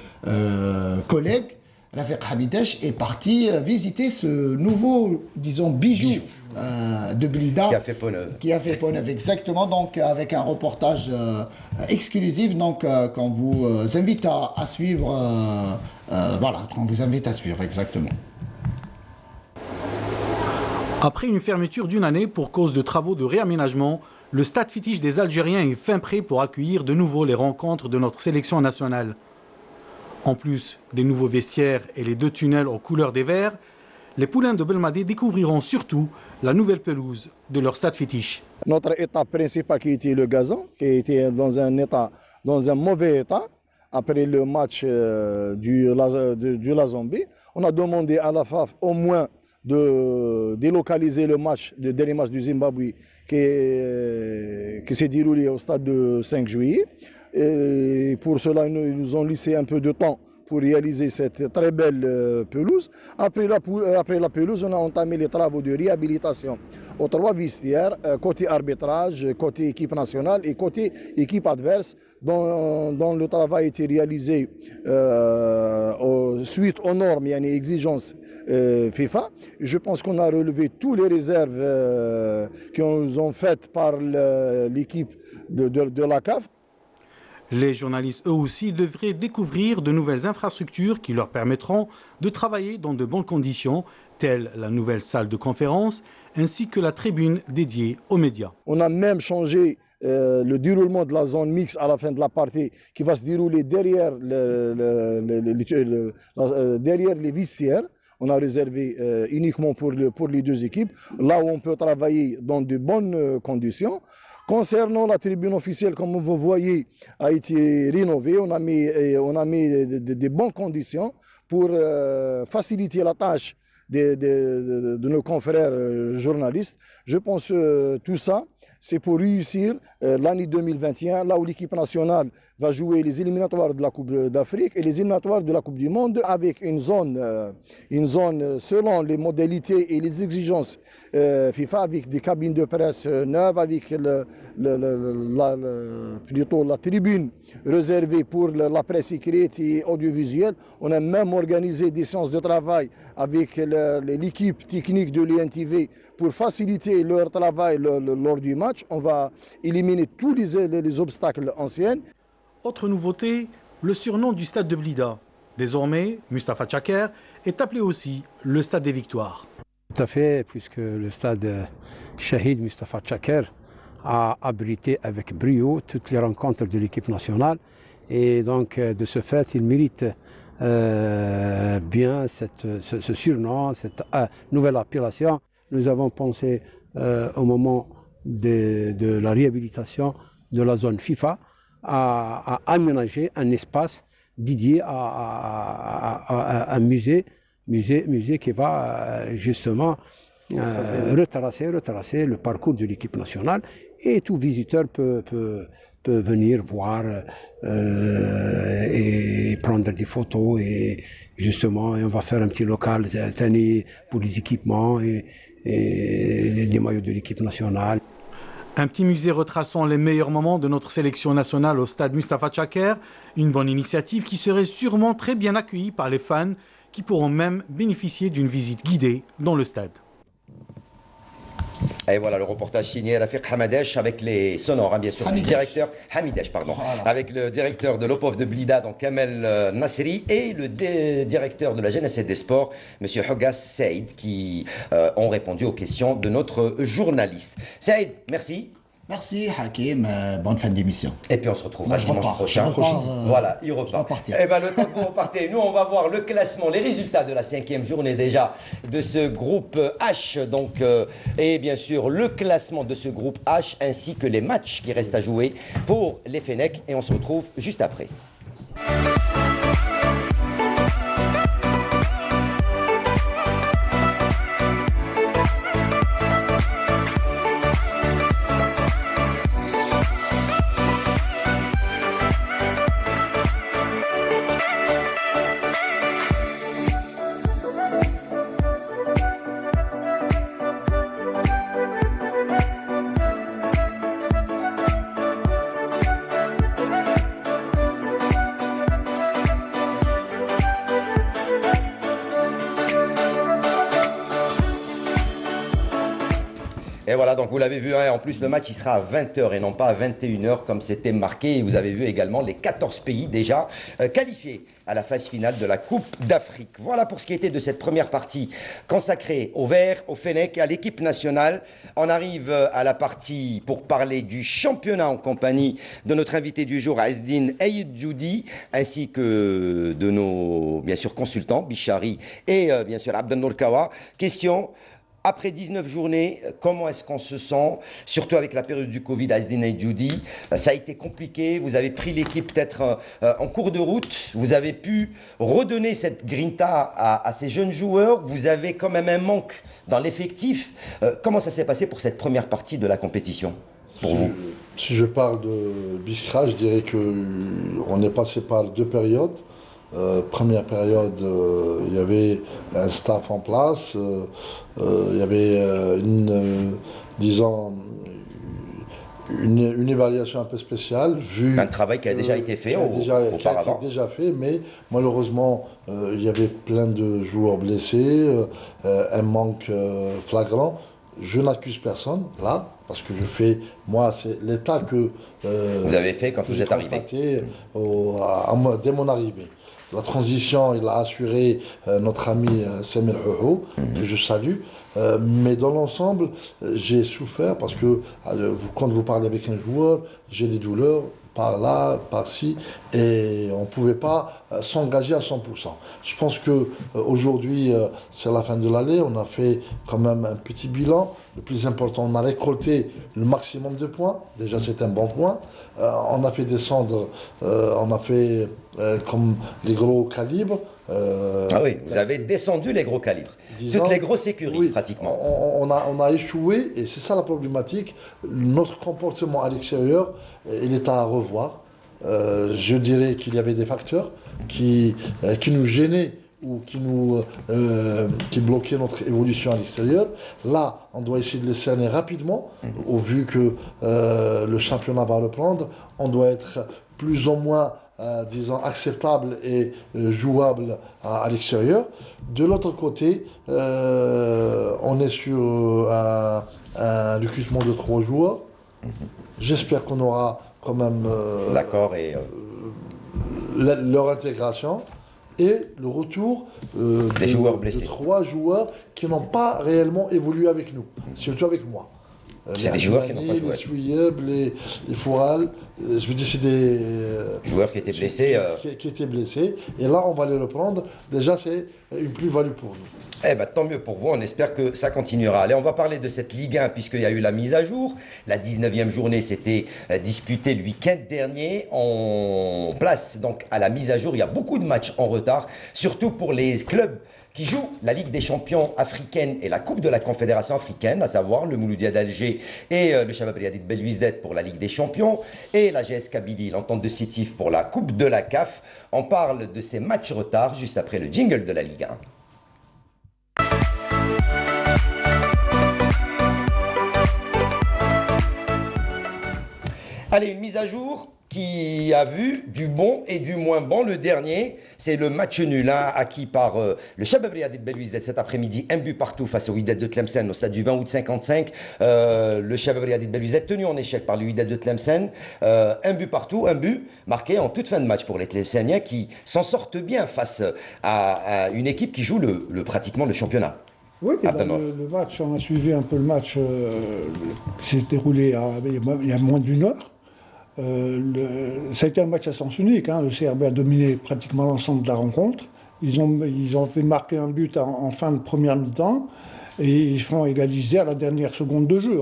collègue, Rafiq Habidesh, est parti visiter ce nouveau, disons, bijou de Blida. Qui a fait peau neuve. Qui a fait peau neuve, exactement. Donc, avec un reportage exclusif. Donc, qu'on vous invite à suivre. Voilà, qu'on vous invite à suivre, exactement. Après une fermeture d'une année pour cause de travaux de réaménagement, le stade fétiche des Algériens est fin prêt pour accueillir de nouveau les rencontres de notre sélection nationale. En plus des nouveaux vestiaires et les 2 tunnels aux couleurs des verts, les poulains de Belmadi découvriront surtout la nouvelle pelouse de leur stade fétiche. Notre étape principale qui était le gazon, qui était dans un mauvais état, après le match du Lazambie, on a demandé à la FAF au moins de délocaliser le dernier match du Zimbabwe qui s'est déroulé au stade de 5 juillet. Et pour cela, ils nous ont laissé un peu de temps pour réaliser cette très belle pelouse. Après la pelouse, on a entamé les travaux de réhabilitation aux 3 vestiaires, côté arbitrage, côté équipe nationale et côté équipe adverse, dont le travail a été réalisé suite aux normes et aux exigences FIFA. Je pense qu'on a relevé toutes les réserves qui nous ont faites par l'équipe de la CAF. Les journalistes, eux aussi, devraient découvrir de nouvelles infrastructures qui leur permettront de travailler dans de bonnes conditions, telles la nouvelle salle de conférence, ainsi que la tribune dédiée aux médias. On a même changé le déroulement de la zone mixte à la fin de la partie, qui va se dérouler derrière les vestiaires. On a réservé uniquement pour les 2 équipes, là où on peut travailler dans de bonnes conditions. Concernant la tribune officielle, comme vous voyez, a été rénovée. On a mis de bonnes conditions pour faciliter la tâche de nos confrères journalistes. Je pense que tout ça, c'est pour réussir l'année 2021, là où l'équipe nationale va jouer les éliminatoires de la Coupe d'Afrique et les éliminatoires de la Coupe du Monde avec une zone selon les modalités et les exigences FIFA, avec des cabines de presse neuves, avec plutôt la tribune réservée pour la presse écrite et audiovisuelle. On a même organisé des séances de travail avec l'équipe technique de l'INTV pour faciliter leur travail lors du match. On va éliminer tous les obstacles anciens. Autre nouveauté, le surnom du stade de Blida. Désormais, Mustapha Tchaker est appelé aussi le stade des victoires. Tout à fait, puisque le stade Shahid Mustapha Tchaker a abrité avec brio toutes les rencontres de l'équipe nationale. Et donc, de ce fait, il mérite bien ce surnom, cette nouvelle appellation. Nous avons pensé au moment de la réhabilitation de la zone FIFA à aménager un espace dédié à un musée qui va justement retracer le parcours de l'équipe nationale, et tout visiteur peut venir voir et prendre des photos, et justement on va faire un petit local pour les équipements et les maillots de l'équipe nationale. Un petit musée retraçant les meilleurs moments de notre sélection nationale au stade Mustapha Tchaker, une bonne initiative qui serait sûrement très bien accueillie par les fans, qui pourront même bénéficier d'une visite guidée dans le stade. Et voilà le reportage signé Rafiq Hamidesh avec les sonores, hein, bien sûr, du directeur Hamidesh, pardon, voilà. Avec le directeur de l'OPOF de Blida, donc Kamel Nasseri, et le directeur de la jeunesse et des sports, M. Hoggas Saïd, qui ont répondu aux questions de notre journaliste. Saïd, merci. Merci Hakim, bonne fin d'émission. Et puis on se retrouvera dimanche prochain. Voilà, il repart. Et bien le temps que vous repartez, nous on va voir le classement, les résultats de la 5e journée déjà de ce groupe H. Donc, et bien sûr le classement de ce groupe H ainsi que les matchs qui restent à jouer pour les Fennecs. Et on se retrouve juste après. Et voilà, donc vous l'avez vu, hein, en plus le match il sera à 20h et non pas à 21h comme c'était marqué. Et vous avez vu également les 14 pays déjà qualifiés à la phase finale de la Coupe d'Afrique. Voilà pour ce qui était de cette première partie consacrée au Verts, au Fennec, à l'équipe nationale. On arrive à la partie pour parler du championnat en compagnie de notre invité du jour, Azdine Aïdjoudi, ainsi que de nos, bien sûr, consultants, Bichari et bien sûr Abdelnour Kawa. Question: après 19 journées, comment est-ce qu'on se sent, surtout avec la période du Covid, Azdine Aïdjoudi? Ça a été compliqué, vous avez pris l'équipe peut-être en cours de route, vous avez pu redonner cette grinta à ces jeunes joueurs, vous avez quand même un manque dans l'effectif. Comment ça s'est passé pour cette première partie de la compétition pour vous? Si je parle de Biskra, je dirais qu'on est passé par deux périodes. Première période, il y avait un staff en place, il y avait disons, une évaluation un peu spéciale. Un travail qui a déjà été fait auparavant. Qui a été déjà fait, mais malheureusement, il y avait plein de joueurs blessés, un manque flagrant. Je n'accuse personne, là, parce que je fais, moi, c'est l'état que... vous avez fait quand vous êtes arrivé. Dès mon arrivée. La transition, il a assuré notre ami Semel Hoho, que je salue. Mais dans l'ensemble, j'ai souffert parce que quand vous parlez avec un joueur, j'ai des douleurs par là, par-ci, et on ne pouvait pas s'engager à 100%. Je pense qu'aujourd'hui, c'est la fin de l'année, on a fait quand même un petit bilan. Le plus important, on a récolté le maximum de points, déjà c'est un bon point. On a fait descendre, on a fait comme les gros calibres. Ah oui, vous avez descendu les gros calibres, toutes les grosses écuries, oui, pratiquement. On a échoué, et c'est ça la problématique. Notre comportement à l'extérieur, il est à revoir. Je dirais qu'il y avait des facteurs qui nous gênaient ou qui bloquaient notre évolution à l'extérieur. Là, on doit essayer de les cerner rapidement, au vu que le championnat va reprendre. On doit être plus ou moins disons, acceptable et jouable à l'extérieur. De l'autre côté, on est sur un recrutement de 3 joueurs. J'espère qu'on aura quand même leur intégration et le retour des joueurs blessés. De 3 joueurs qui n'ont pas réellement évolué avec nous, surtout avec moi. C'est des joueurs qui n'ont pas joué. Les Souyeb, les Foural, je veux dire, c'est des joueurs qui étaient blessés. Qui étaient blessés. Et là, on va les reprendre. Déjà, c'est une plus-value pour nous. Eh ben, tant mieux pour vous. On espère que ça continuera. Allez, on va parler de cette Ligue 1 puisqu'il y a eu la mise à jour. La 19e journée s'était disputée le week-end dernier. On place donc à la mise à jour. Il y a beaucoup de matchs en retard, surtout pour les clubs qui jouent la Ligue des champions africaine et la Coupe de la Confédération africaine, à savoir le Mouloudia d'Alger et le Shabab Riadi de Belouizdad pour la Ligue des champions et la GS Kabylie, l'entente de Sétif pour la Coupe de la CAF. On parle de ces matchs retard juste après le jingle de la Ligue 1. Allez, une mise à jour qui a vu du bon et du moins bon. Le dernier, c'est le match nul acquis par le Shabab Riadi de Belouizdad cet après-midi, un but partout face au Wydad de Tlemcen au stade du 20 août 55. Le Shabab Riadi de Belouizdad tenu en échec par le Wydad de Tlemcen. Un but partout, un but marqué en toute fin de match pour les Tlemceniens qui s'en sortent bien face à une équipe qui joue pratiquement le championnat. Oui, le match, on a suivi un peu le match qui s'est déroulé il y a moins d'une heure. Ça a été un match à sens unique. Le CRB a dominé pratiquement l'ensemble de la rencontre. Ils ont fait marquer un but en fin de première mi-temps et ils font égaliser à la dernière seconde de jeu.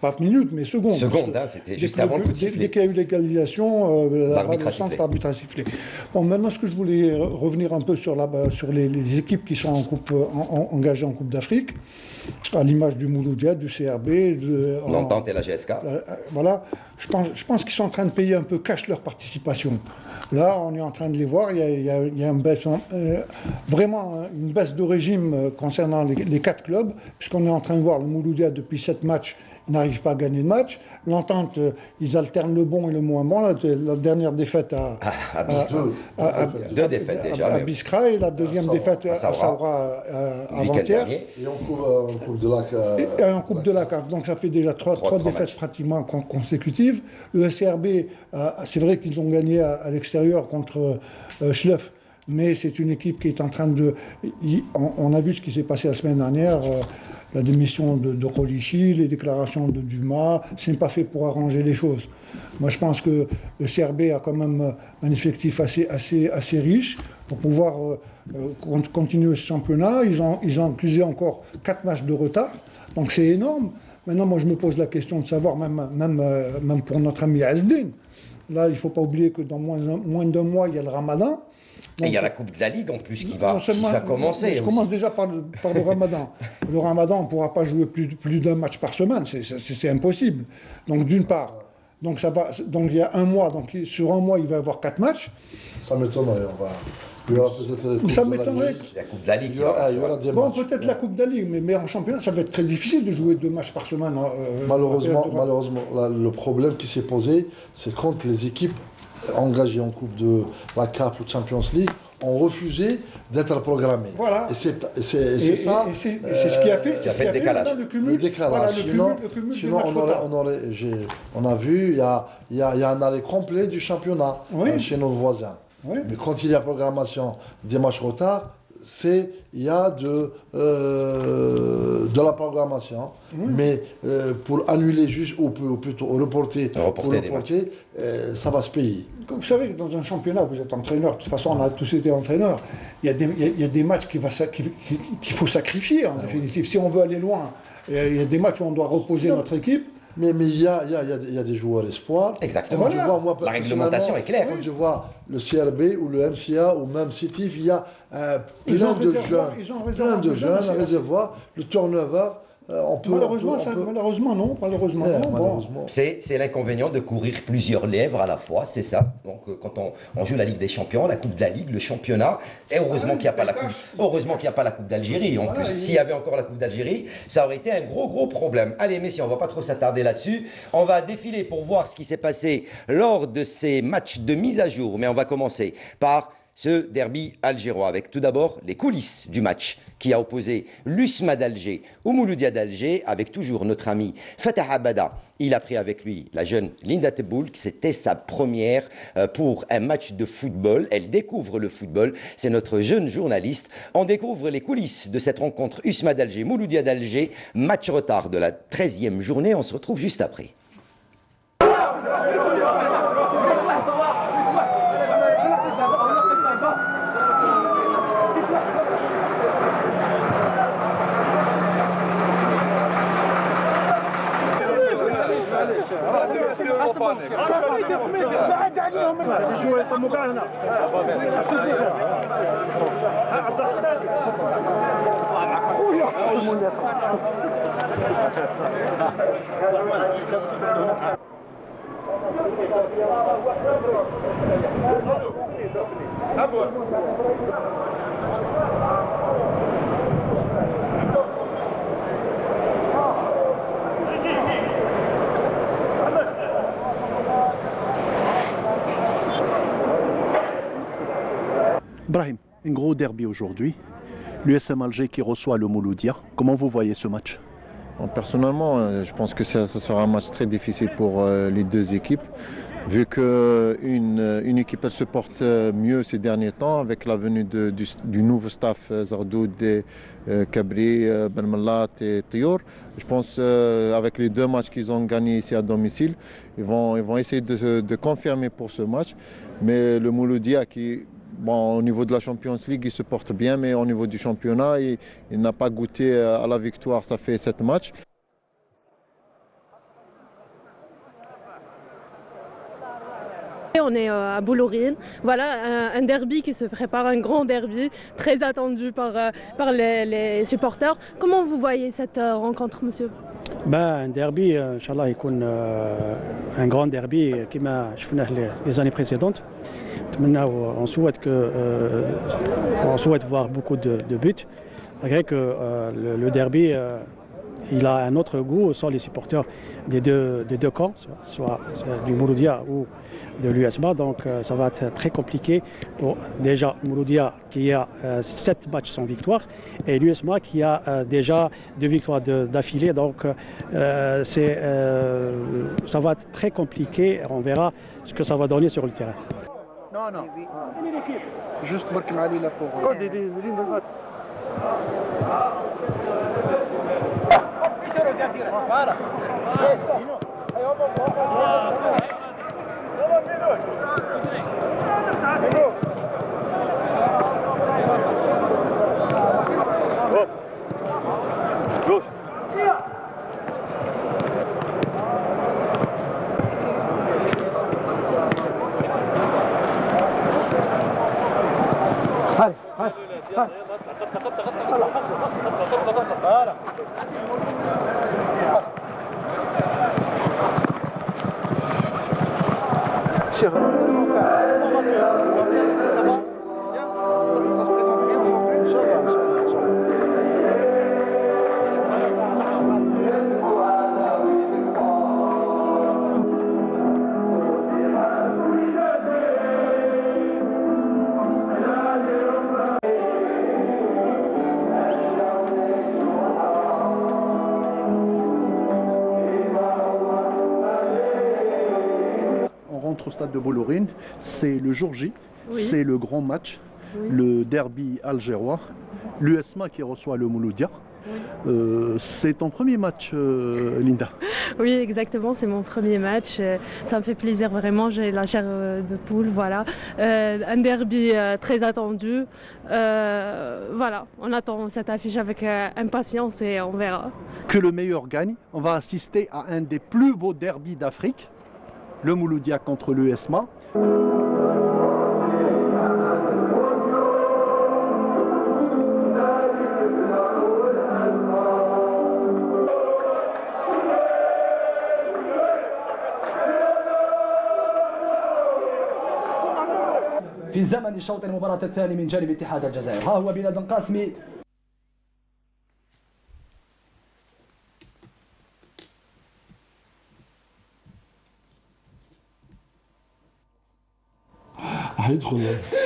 Pas minute, mais seconde. Seconde, c'était juste avant le coup de sifflet. Dès qu'il y a eu l'égalisation, l'arbitre a sifflé. Bon, maintenant, ce que je voulais revenir un peu sur les équipes qui sont engagées en Coupe d'Afrique, à l'image du Mouloudia, du CRB, l'Entente et la GSK. Voilà. Je pense qu'ils sont en train de payer un peu cash leur participation. Là, on est en train de les voir. Il y a vraiment une baisse de régime concernant les 4 clubs, puisqu'on est en train de voir le Mouloudia depuis 7 matchs. Ils n'arrivent pas à gagner de match. L'Entente, ils alternent le bon et le moins bon. La dernière défaite deux défaites déjà. À Biskra et la deuxième défaite à Saoura avant-hier. Et en Coupe de la CAF. Et en Coupe de la CAF. Donc ça fait déjà 3 défaites pratiquement consécutives. Le SRB, c'est vrai qu'ils ont gagné à l'extérieur contre Schleff. Mais c'est une équipe qui est en train de... On a vu ce qui s'est passé la semaine dernière. La démission de Rolichi, les déclarations de Dumas, ce n'est pas fait pour arranger les choses. Moi, je pense que le CRB a quand même un effectif assez riche pour pouvoir continuer ce championnat. Ils ont accusé encore 4 matchs de retard, donc c'est énorme. Maintenant, moi, je me pose la question de savoir, même pour notre ami Asdin, là, il ne faut pas oublier que dans moins d'un mois, il y a le Ramadan. Et il y a la Coupe de la Ligue en plus qui va commencer. Je commence déjà par le Ramadan. Le Ramadan, on ne pourra pas jouer plus d'un match par semaine, c'est impossible. Donc d'une part, donc il y a un mois, donc sur un mois il va y avoir 4 matchs. Ça m'étonnerait. Il y aura peut-être Ça m'étonnerait. La Coupe de la Ligue. Il y aura des Bon, matchs. peut-être la Coupe de la Ligue, mais en championnat, ça va être très difficile de jouer 2 matchs par semaine. Malheureusement, là, le problème qui s'est posé, c'est quand les équipes engagées en Coupe de la CAF ou Champions League ont refusé d'être programmées. Voilà. Et c'est ça. Et c'est ce qui a fait, le décalage. Le cumul. Le décalage. Voilà, le cumul Sinon des matchs on a vu, il y a un arrêt complet du championnat chez nos voisins. Oui. Mais quand il y a programmation des matchs retard, il y a de la programmation. Mais pour annuler juste, ou plutôt reporter ça va se payer. Vous savez que dans un championnat, vous êtes entraîneur, de toute façon on a tous été entraîneurs, il y a des matchs qu'il faut sacrifier en définitive. Si on veut aller loin, il y a des matchs où on doit reposer notre équipe. Mais il y a des joueurs espoirs. Exactement. Quand je vois, moi, la réglementation est claire. Quand je vois le CRB ou le MCA ou même CITIF, il y a plein de jeunes, un réservoir, le turnover. Malheureusement, non. Bon. C'est l'inconvénient de courir plusieurs lèvres à la fois, c'est ça. Donc quand on joue la Ligue des Champions, la Coupe de la Ligue, le championnat, et heureusement qu'il n'y a pas la Coupe. Heureusement qu'il n'y a pas la Coupe d'Algérie. En plus, s'il y avait encore la Coupe d'Algérie, ça aurait été un gros problème. Allez, messieurs, on ne va pas trop s'attarder là-dessus. On va défiler pour voir ce qui s'est passé lors de ces matchs de mise à jour. Mais on va commencer par ce derby algérois, avec tout d'abord les coulisses du match qui a opposé l'USMA d'Alger au Mouloudia d'Alger, avec toujours notre ami Fatah Abada. Il a pris avec lui la jeune Linda Teboul, qui c'était sa première pour un match de football. Elle découvre le football, c'est notre jeune journaliste. On découvre les coulisses de cette rencontre USMA d'Alger, Mouloudia d'Alger, match retard de la 13e journée. On se retrouve juste après. Brahim, un gros derby aujourd'hui. L'USM Alger qui reçoit le Mouloudia. Comment vous voyez ce match? Personnellement, je pense que ça sera un match très difficile pour les deux équipes. Vu qu'une équipe elle se porte mieux ces derniers temps avec la venue du nouveau staff Zardoud, Kabri, Ben Mallat et Tiour. Je pense avec les 2 matchs qu'ils ont gagnés ici à domicile, ils vont essayer de confirmer pour ce match. Mais le Mouloudia qui... Bon, au niveau de la Champions League, il se porte bien, mais au niveau du championnat, il n'a pas goûté à la victoire. Ça fait 7 matchs. On est à Boulorine, voilà un derby qui se prépare, un grand derby très attendu par les supporters. Comment vous voyez cette rencontre, monsieur? Un derby, Inch'Allah, يكون un grand derby كما شفناه les années précédentes. On souhaite voir beaucoup de buts, malgré que le derby il a un autre goût sans les supporters des deux camps, soit du Mouloudia ou de l'USMA. Donc ça va être très compliqué pour déjà Mouloudia qui a 7 matchs sans victoire et l'USMA qui a déjà 2 victoires d'affilée. Donc ça va être très compliqué. On verra ce que ça va donner sur le terrain. Non. Juste Barkim Ali là pour... rencontre au stade de Boulourine, c'est le jour J, Oui. c'est le grand match, Oui. le derby algérois, l'USMA qui reçoit le Mouloudia. C'est ton premier match, Linda? Oui, exactement, c'est mon premier match. Ça me fait plaisir vraiment, j'ai la chair de poule, voilà. Un derby très attendu. Voilà, on attend cette affiche avec impatience et on verra. Que le meilleur gagne. On va assister à un des plus beaux derbys d'Afrique, le Mouloudia contre l'USMA. في زمن الشوط المباراة الثاني من جانب اتحاد الجزائر. ها هو بلال بن قاسمي.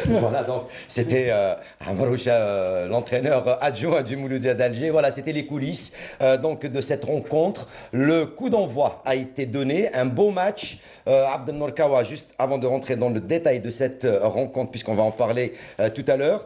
Voilà, donc c'était Amaroucha, l'entraîneur adjoint du Mouloudia d'Alger. Voilà, c'était les coulisses donc de cette rencontre. Le coup d'envoi a été donné, un beau match. Abdelnour Kawa, juste avant de rentrer dans le détail de cette rencontre, puisqu'on va en parler tout à l'heure.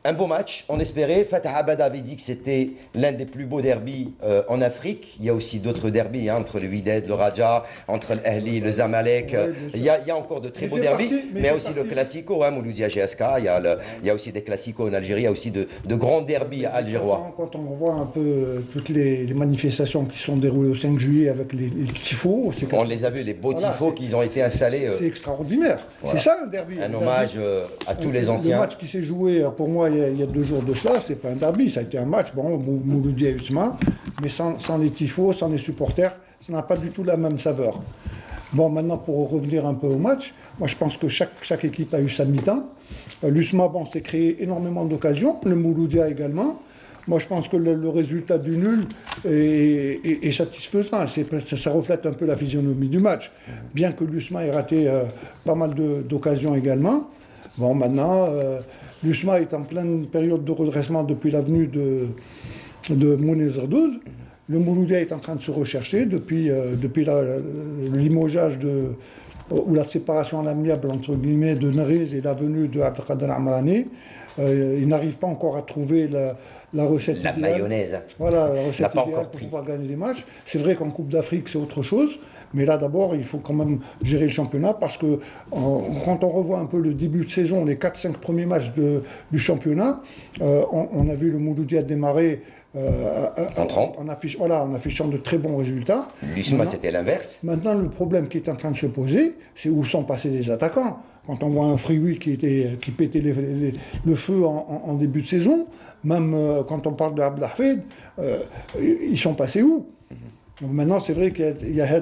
Un beau match, on espérait. Fatah Abad avait dit que c'était l'un des plus beaux derbys en Afrique. Il y a aussi d'autres derbys, hein, entre le Wydad, le Raja, entre l'Ahli, le Zamalek. Il y a encore de très beaux derbys, mais il y a aussi le Classico, hein, Mouloudia GSK. Il y a aussi des Classicos en Algérie. Il y a aussi de grands derbys algérois. Quand on voit un peu toutes les manifestations qui sont déroulées au 5 juillet avec les tifos. On les a vus, les beaux tifos qui ont été installés. C'est extraordinaire. Voilà. C'est ça un derby. Un hommage à tous les anciens. Le match qui s'est joué, pour moi, il y a 2 jours de cela, c'est pas un derby, ça a été un match, bon, Mouloudia et USMA, mais sans les tifos, sans les supporters, ça n'a pas du tout la même saveur. Bon, maintenant, pour revenir un peu au match, moi je pense que chaque équipe a eu sa mi-temps. L'USMA, bon, s'est créé énormément d'occasions, le Mouloudia également. Moi, je pense que le résultat du nul est satisfaisant. Ça reflète un peu la physionomie du match, bien que l'USMA ait raté pas mal d'occasions également. Bon, maintenant, l'USMA est en pleine période de redressement depuis la venue de Mounir Zerdoud. Le Mouloudia est en train de se rechercher depuis le limogeage ou la séparation à l'amiable entre guillemets de Nerez et la venue de Abdelkader Amrani. Il n'arrive pas encore à trouver la recette idéale. La mayonnaise. Voilà, la recette idéale pour pouvoir gagner des matchs. C'est vrai qu'en Coupe d'Afrique, c'est autre chose. Mais là, d'abord, il faut quand même gérer le championnat parce que quand on revoit un peu le début de saison, les 4-5 premiers matchs du championnat, on a vu le Mouloudia démarrer en affichant de très bons résultats. L'USMA, c'était l'inverse. Maintenant, le problème qui est en train de se poser, c'est où sont passés les attaquants. Quand on voit un Frioui qui pétait le feu en début de saison, même quand on parle de Abdelhafed, ils sont passés où? Donc maintenant, c'est vrai qu'il y a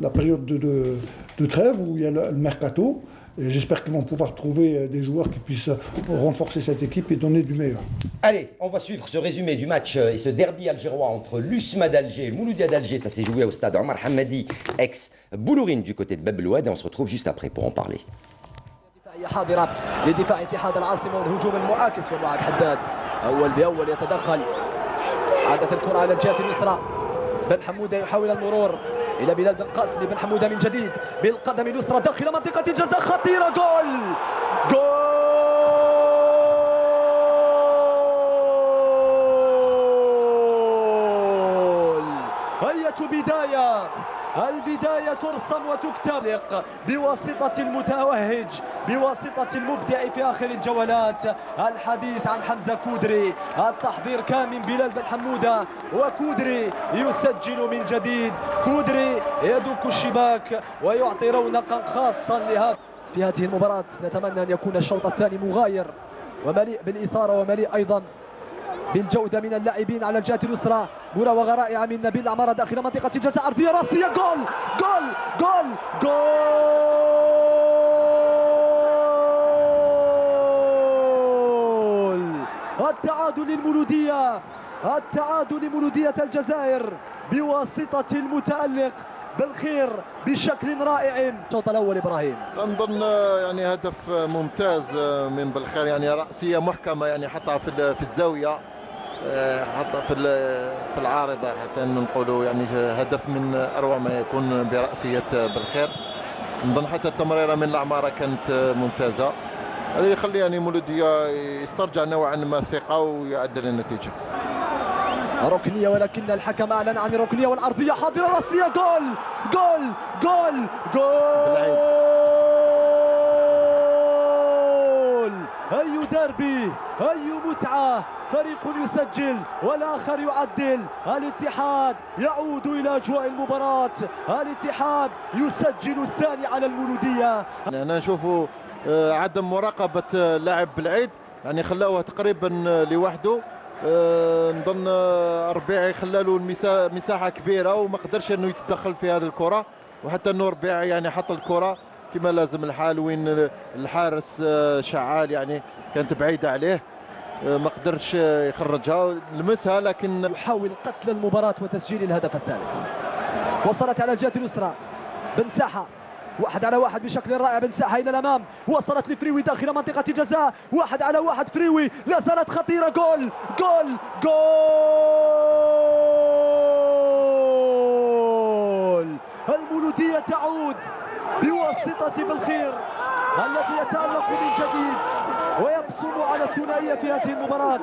la période de trêve où il y a le mercato. J'espère qu'ils vont pouvoir trouver des joueurs qui puissent renforcer cette équipe et donner du meilleur. Allez, on va suivre ce résumé du match et ce derby algérois entre l'USMA d'Alger et le Mouloudia d'Alger. Ça s'est joué au stade Omar Hamadi, ex-Boulourine du côté de Bab el Oued. Et on se retrouve juste après pour en parler. حاضرة لدفاع اتحاد العاصمة والهجوم المعاكس ومعاد حداد أول بأول يتدخل. عادت الكرة على الجهة اليسرى. بن حمودة يحاول المرور إلى بلال بن قاسمي. بن حمودة من جديد بالقدم اليسرى داخل منطقة الجزاء خطيرة. جول هية بداية. البداية ترسم وتكتب بواسطة المتوهج بواسطة المبدع في آخر الجولات. الحديث عن حمزة كودري. التحضير كان من بلال بن حمودة وكودري يسجل من جديد. كودري يدك الشباك ويعطي رونقا خاصا في هذه المباراة. نتمنى أن يكون الشوط الثاني مغاير ومليء بالإثارة ومليء أيضا بالجودة من اللاعبين على الجهة اليسرى. مراوغة رائعة من نبيل عمارة داخل منطقة الجزاء. عرضية راسية. جول جول جول جول. التعادل للمولودية. التعادل لمولودية الجزائر بواسطة المتألق بالخير بشكل رائع. الشوط الأول إبراهيم. نظن يعني هدف ممتاز من بالخير، يعني رأسية محكمة، يعني حطها في الزاوية، حطها في العارضة حتى نقولوا يعني هدف من أروع ما يكون برأسية بالخير. نظن حتى التمريره من العماره كانت ممتازه. هذا اللي يخلي يعني مولوديه يسترجع نوعا ما الثقه ويعدل النتيجه. ركنيه ولكن الحكم اعلن عن الركنيه والعرضيه حاضره راسيه. جول جول جول جول. أي ديربي، أي متعة، فريق يسجل والآخر يعدل. الاتحاد يعود إلى أجواء المباراة، الاتحاد يسجل الثاني على المولودية. أنا نشوفه عدم مراقبة اللاعب بالعيد، يعني خلاوه تقريبا لوحده. نظن ربيعي خلاله مساحة كبيرة وما قدرش انه يتدخل في هذه الكرة، وحتى انه ربيعي يعني حط الكرة كما لازم الحال، وين الحارس شعال يعني كانت بعيدة عليه ما قدرش يخرجها، لمسها لكن يحاول قتل المباراة وتسجيل الهدف الثالث. وصلت على الجهة اليسرى بن ساحة، 1 على 1 بشكل رائع. بن ساحة إلى الأمام، وصلت لفريوي داخل منطقة الجزاء، 1 على 1 فريوي، لا زالت خطيرة. جول جول جول. المولودية تعود بواسطة بالخير الذي يتألق من جديد ويبصم على الثنائية في هذه المباراة.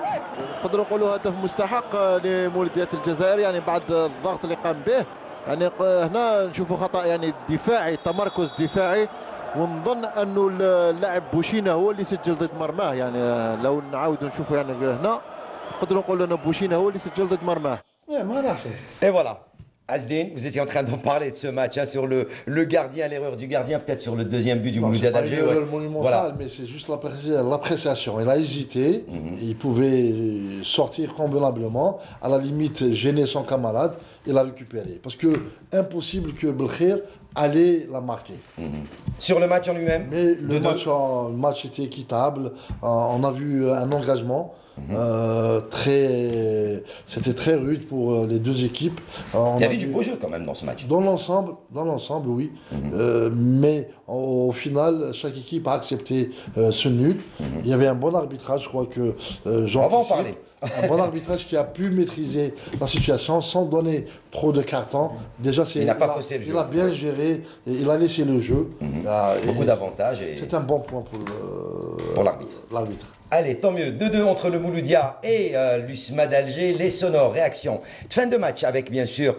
نقدروا نقولوا هدف مستحق لمولودية الجزائر يعني بعد الضغط اللي قام به. يعني هنا نشوفوا خطأ يعني دفاعي، تمركز دفاعي، ونظن انه اللاعب بوشينا هو اللي سجل ضد مرماه. يعني لو نعاودوا نشوفوا يعني هنا نقدروا نقولوا ان بوشينا هو اللي سجل ضد مرماه. Et voilà. Asdin, vous étiez en train d'en parler de ce match, hein, sur le gardien, l'erreur du gardien, peut-être sur le deuxième but du Mouloudia d'Alger. C'est pas une erreur monumentale, mais c'est juste l'appréciation. Il a hésité, il pouvait sortir convenablement, à la limite gêner son camarade, il a récupéré. Parce que impossible que Belkhir allait la marquer. Sur le match en lui-même, mais le match était équitable, on a vu un engagement. C'était très rude pour les deux équipes. Il y avait du beau jeu quand même dans ce match. Dans l'ensemble, oui. Mais au final, chaque équipe a accepté ce nul. Il y avait un bon arbitrage, je crois que on va en parler. Un bon arbitrage qui a pu maîtriser la situation sans donner trop de cartons. Déjà, il n'a pas faussé le jeu. Il a bien géré, et il a laissé le jeu. Beaucoup d'avantages. C'est un bon point pour l'arbitre. Allez, tant mieux. 2-2 entre le Mouloudia et l'USMA d'Alger. Les sonores réactions de fin de match avec bien sûr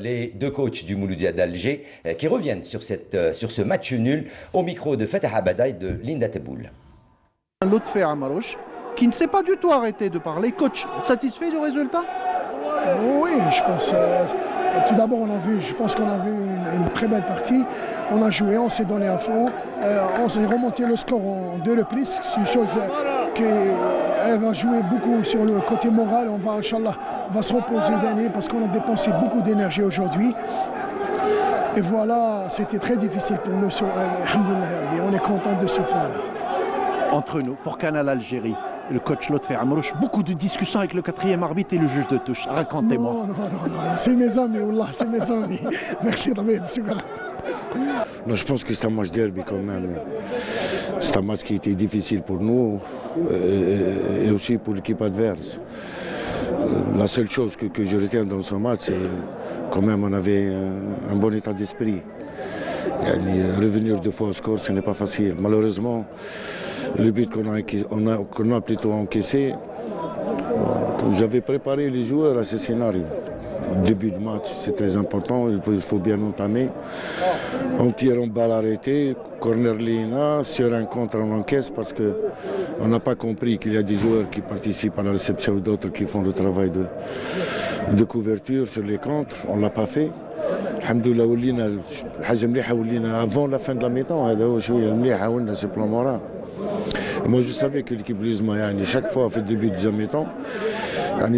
les deux coachs du Mouloudia d'Alger qui reviennent sur ce match nul au micro de Fatah Abadaï de Linda Teboul. Lotfi Amarouche qui ne s'est pas du tout arrêté de parler. Coach, satisfait du résultat? Oui, je pense. Tout d'abord, je pense qu'on a vu une très belle partie. On a joué, on s'est donné à fond. On s'est remonté le score en 2 reprises. C'est une chose qui va jouer beaucoup sur le côté moral. On va, Inch'Allah, va se reposer d'année parce qu'on a dépensé beaucoup d'énergie aujourd'hui. Et voilà, c'était très difficile pour nous. Mais on est content de ce point-là. Entre nous, pour Canal Algérie, le coach Lotfi Amrouche, beaucoup de discussions avec le 4e arbitre et le juge de touche. Racontez-moi. Non, c'est mes amis, Wallah, c'est mes amis. Merci, Rabbi, Non, je pense que c'est un match derby quand même. C'est un match qui était difficile pour nous et aussi pour l'équipe adverse. La seule chose que je retiens dans ce match, c'est quand même on avait un bon état d'esprit. Revenir 2 fois au score, ce n'est pas facile. Malheureusement, le but qu'on a plutôt encaissé, j'avais préparé les joueurs à ce scénario. Début de match, c'est très important, il faut bien entamer. On tire en balle arrêtée, corner Lina, sur un contre on encaisse parce qu'on n'a pas compris qu'il y a des joueurs qui participent à la réception ou d'autres qui font le travail de couverture sur les contres. On ne l'a pas fait. Alhamdoulilah, ولينا حاجة مليحة ولينا avant la fin de la mi-temps, هذا هو شوية مليح عاوننا sur le plan moral. Moi je savais que l'équipe Luzma, chaque fois fait 2 buts de deuxième mi-temps.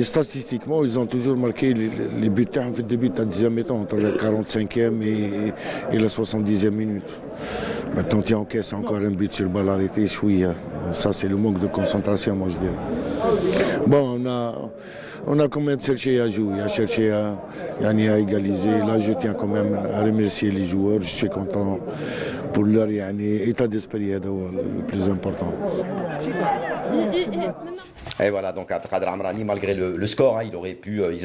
Statistiquement, ils ont toujours marqué les buts en fait 2 buts à deuxième mi-temps entre la 45e et la 70e minute. Maintenant, tu encaisses encore un but sur balle arrêtée, ça c'est le manque de concentration, moi je dirais. Bon, on a quand même cherché à jouer, à chercher à égaliser. Là, je tiens quand même à remercier les joueurs. Je suis content pour leur état d'esprit, le plus important. Et voilà, donc Abdelkader Amrani, malgré le score, hein,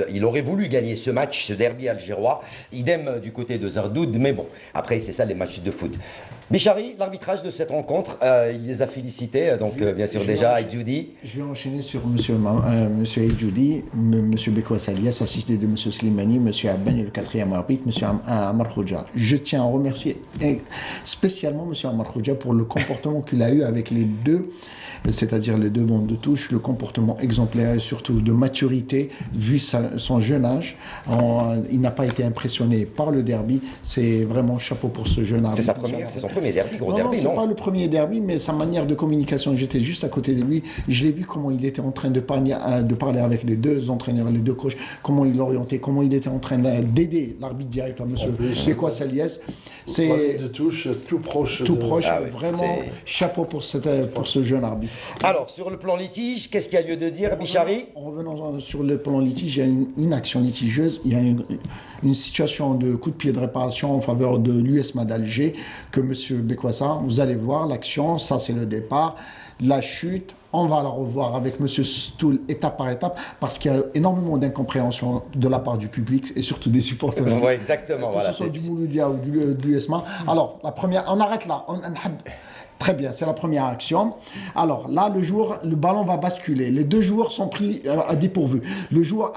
il aurait voulu gagner ce match, ce derby algérois. Idem du côté de Zardoud, mais bon, après c'est ça les matchs de foot. Bichari, l'arbitrage de cette rencontre, il les a félicités, donc bien sûr déjà Aïdjoudi. Je vais enchaîner sur monsieur Aïdjoudi, monsieur Bekwas Alias, assisté de monsieur Slimani, monsieur Abben et le quatrième arbitre, monsieur Amar Khoudja. Je tiens à remercier spécialement monsieur Amar Khoudja pour le comportement qu'il a eu avec les deux, c'est-à-dire les deux bandes de touche, le comportement exemplaire et surtout de maturité, vu son jeune âge. Il n'a pas été impressionné par le derby. C'est vraiment chapeau pour ce jeune arbitre. C'est son premier derby, gros derby, non? C'est pas le premier derby, mais sa manière de communication. J'étais juste à côté de lui. Je l'ai vu comment il était en train de parler avec les deux entraîneurs, les deux coachs, comment il l'orientait, comment il était en train d'aider l'arbitre direct, monsieur Bekwas Alias. C'est de touche, tout proche. Tout proche, vraiment chapeau pour ce jeune arbitre. Alors, sur le plan litige, qu'est-ce qu'il y a lieu de dire, Bichari? En revenant sur le plan litige, il y a une action litigieuse, il y a une situation de coup de pied de réparation en faveur de l'USMA d'Alger que M. Bekwassa, vous allez voir l'action, ça c'est le départ, la chute, on va la revoir avec M. Stoul étape par étape parce qu'il y a énormément d'incompréhension de la part du public et surtout des supporters. Oui, exactement. Que ce soit du Mouloudia ou de l'USMA. Alors, la première, on arrête là. Très bien, c'est la première action. Alors là, le ballon va basculer. Les deux joueurs sont pris à dépourvu. Le joueur,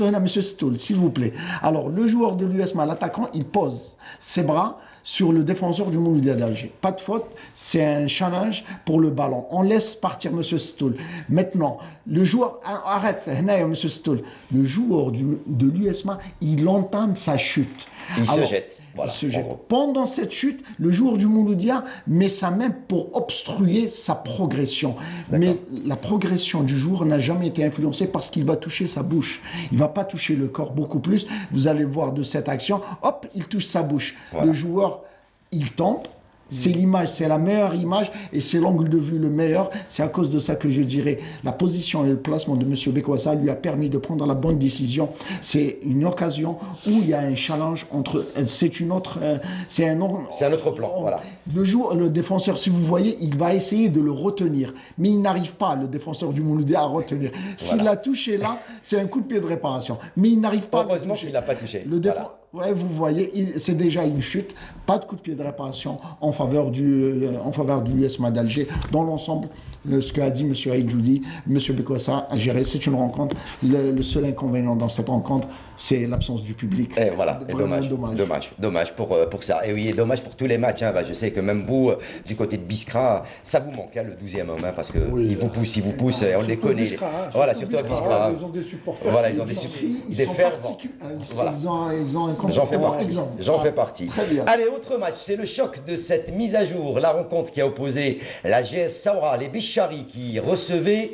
M. Stoul, s'il vous plaît. Alors, le joueur de l'USMA, l'attaquant, il pose ses bras sur le défenseur du Mouloudia d'Alger. Pas de faute, c'est un challenge pour le ballon. On laisse partir M. Stoul. Maintenant, le joueur, arrête, M. Stoul. Le joueur de l'USMA, il entame sa chute. Il se jette. Voilà, pendant cette chute, le joueur du Mouloudia met sa main pour obstruer sa progression. Mais la progression du joueur n'a jamais été influencée parce qu'il va toucher sa bouche. Il ne va pas toucher le corps beaucoup plus. Vous allez voir de cette action, hop, il touche sa bouche. Voilà. Le joueur, il tombe. C'est l'image, c'est la meilleure image et c'est l'angle de vue le meilleur. C'est à cause de ça que je dirais la position et le placement de M. Bekwassa lui a permis de prendre la bonne décision. C'est une occasion où il y a un challenge entre. C'est un autre plan. Voilà. Le défenseur, si vous voyez, il va essayer de le retenir, mais il n'arrive pas, le défenseur du Mouloudia, à retenir. S'il l'a touché là, c'est un coup de pied de réparation, mais il n'arrive pas. Heureusement qu'il l'a pas touché. Ouais, vous voyez, c'est déjà une chute, pas de coup de pied de réparation en faveur du USMA d'Alger. Dans l'ensemble, ce qu'a dit M. Aïdjoudi, M. Bekwassa a géré, c'est une rencontre. Le seul inconvénient dans cette rencontre, c'est l'absence du public. Et voilà, et dommage pour ça. Et oui, et dommage pour tous les matchs. Hein. Bah, je sais que même vous, du côté de Biskra, ça vous manque, hein, le 12e homme, hein, parce qu'ils vous poussent, on les connaît. Biskra, voilà, surtout à Biskra. Ils ont des supporters. Voilà, ils ont des fervents. Voilà. Ils ont un J'en fais partie. Allez, autre match, c'est le choc de cette mise à jour. La rencontre qui a opposé la GS Saoura, les Bichari qui recevaient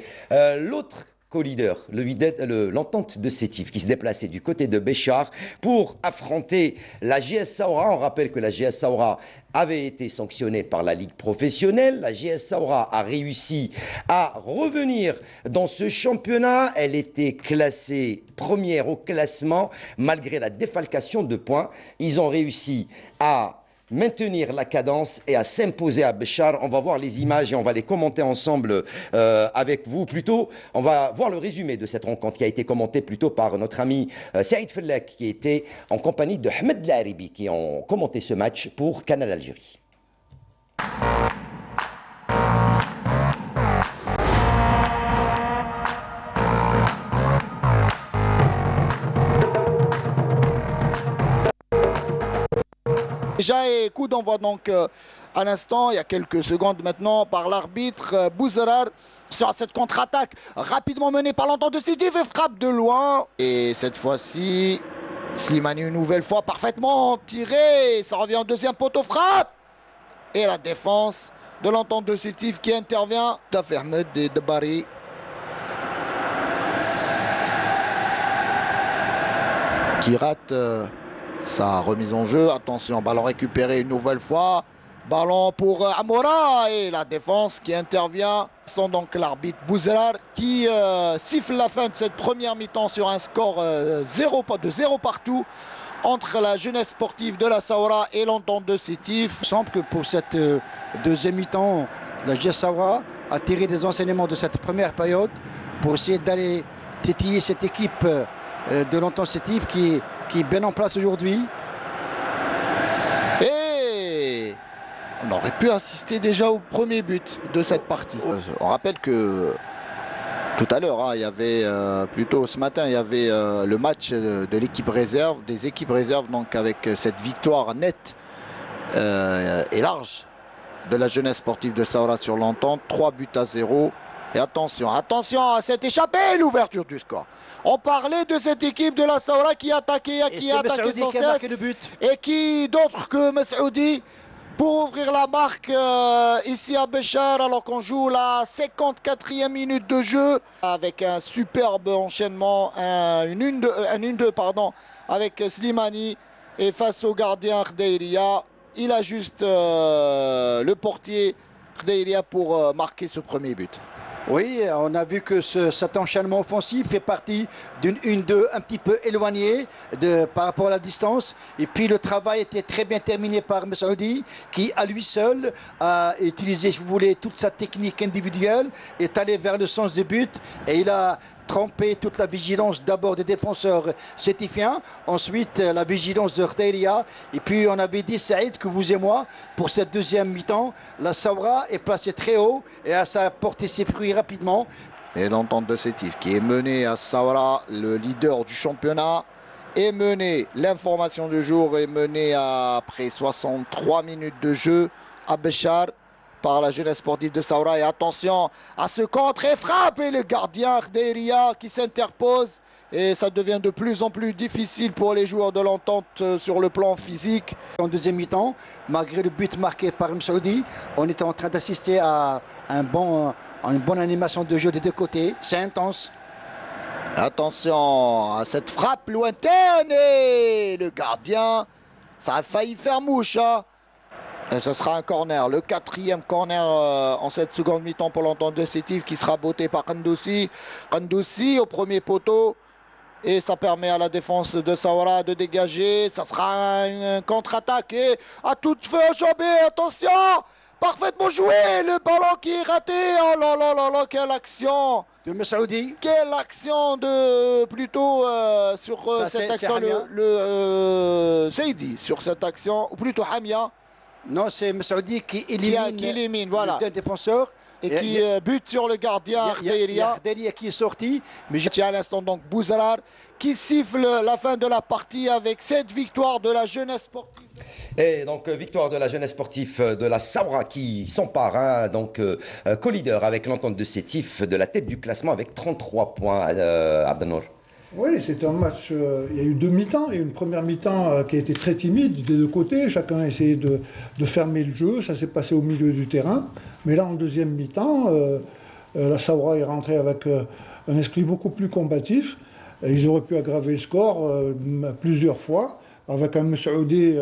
l'autre co-leader, l'entente de Sétif qui se déplaçait du côté de Béchar pour affronter la GS Saoura. On rappelle que la GS Saoura avait été sanctionnée par la Ligue professionnelle. La GS Saoura a réussi à revenir dans ce championnat. Elle était classée première au classement malgré la défalcation de points. Ils ont réussi à maintenir la cadence et à s'imposer à Béchar. On va voir les images et on va les commenter ensemble avec vous. Plutôt, on va voir le résumé de cette rencontre qui a été commentée plutôt par notre ami Saïd Fellak qui était en compagnie de Ahmed Laribi qui ont commenté ce match pour Canal Algérie. Déjà, et coup d'envoi donc à l'instant, il y a quelques secondes maintenant, par l'arbitre Bouzarar sur cette contre-attaque rapidement menée par l'entente de Sétif et frappe de loin. Et cette fois-ci, Slimani une nouvelle fois parfaitement tiré. Ça revient au deuxième poteau, frappe. Et la défense de l'entente de Sétif qui intervient. Taf Ahmed et Debari. Qui rate sa remise en jeu. Attention, ballon récupéré une nouvelle fois. Ballon pour Amoura et la défense qui intervient Sont donc l'arbitre Bouzarar qui siffle la fin de cette première mi-temps sur un score de 0 partout entre la jeunesse sportive de la Saoura et l'Entente de Sétif. Il semble que pour cette deuxième mi-temps, la GS Saoura a tiré des enseignements de cette première période pour essayer d'aller tétiller cette équipe de l'Entente Sétif qui est bien en place aujourd'hui. Et on aurait pu assister déjà au premier but de cette partie. On rappelle que tout à l'heure, il y avait plutôt ce matin, il y avait le match de l'équipe réserve, des équipes réserves, donc avec cette victoire nette et large de la jeunesse sportive de Saoura sur l'Entente, 3-0. Et attention à cette échappée, l'ouverture du score. On parlait de cette équipe de la Saoura qui attaquait, qui a attaqué sans cesse, et qui d'autres que Messoudi pour ouvrir la marque ici à Béchar, alors qu'on joue la 54e minute de jeu avec un superbe enchaînement, une 1-2 avec Slimani, et face au gardien Khdeiria, il a juste le portier Khdeiria pour marquer ce premier but. Oui, on a vu que cet enchaînement offensif fait partie d'une 1-2 un petit peu éloignée par rapport à la distance. Et puis le travail était très bien terminé par Messoudi qui, à lui seul, a utilisé, si vous voulez, toute sa technique individuelle, est allé vers le sens du but et il a trempé toute la vigilance d'abord des défenseurs sétifiens, ensuite la vigilance de Khdeiria, et puis on avait dit, Saïd, que vous et moi, pour cette deuxième mi-temps, la Saoura est placée très haut et a porté ses fruits rapidement. Et l'Entente de Sétif qui est menée à Saoura, le leader du championnat, est menée, l'information du jour est menée après 63 minutes de jeu à Béchar par la jeunesse sportive de Saoura. Et attention à ce contre et frappe, et le gardien Khdeiria qui s'interpose. Et ça devient de plus en plus difficile pour les joueurs de l'Entente sur le plan physique. En deuxième mi-temps, malgré le but marqué par Messoudi, on était en train d'assister à une bonne animation de jeu des deux côtés. C'est intense. Attention à cette frappe lointaine, et le gardien, ça a failli faire mouche, hein. Et ce sera un corner, le 4e corner en cette seconde mi-temps pour l'Entente de Sétif, qui sera botté par Kandoussi. Kandoussi au premier poteau, et ça permet à la défense de Saoura de dégager. Ça sera une contre-attaque, et à toute feu enjambée, attention, parfaitement joué, le ballon qui est raté. Oh là là là là, quelle action de Messoudi. Quelle action de plutôt sur cette action, le Seydi sur cette action, ou plutôt Hamia. Non, c'est Messoudi qui élimine voilà, le défenseur et qui bute sur le gardien Khdeiria. Khdeiria qui est sorti. Mais je tiens à l'instant donc Bouzarar qui siffle la fin de la partie avec cette victoire de la jeunesse sportive. Et donc victoire de la jeunesse sportive de la Saoura qui s'empare, hein, donc co-leader avec l'Entente de Sétif de la tête du classement avec 33 points, Abdelnour. Oui, c'est un match, il y a eu deux mi-temps. Il y a eu une première mi-temps qui a été très timide des deux côtés. Chacun a essayé de fermer le jeu. Ça s'est passé au milieu du terrain. Mais là, en deuxième mi-temps, la Saoura est rentrée avec un esprit beaucoup plus combatif. Ils auraient pu aggraver le score plusieurs fois avec un Messoudi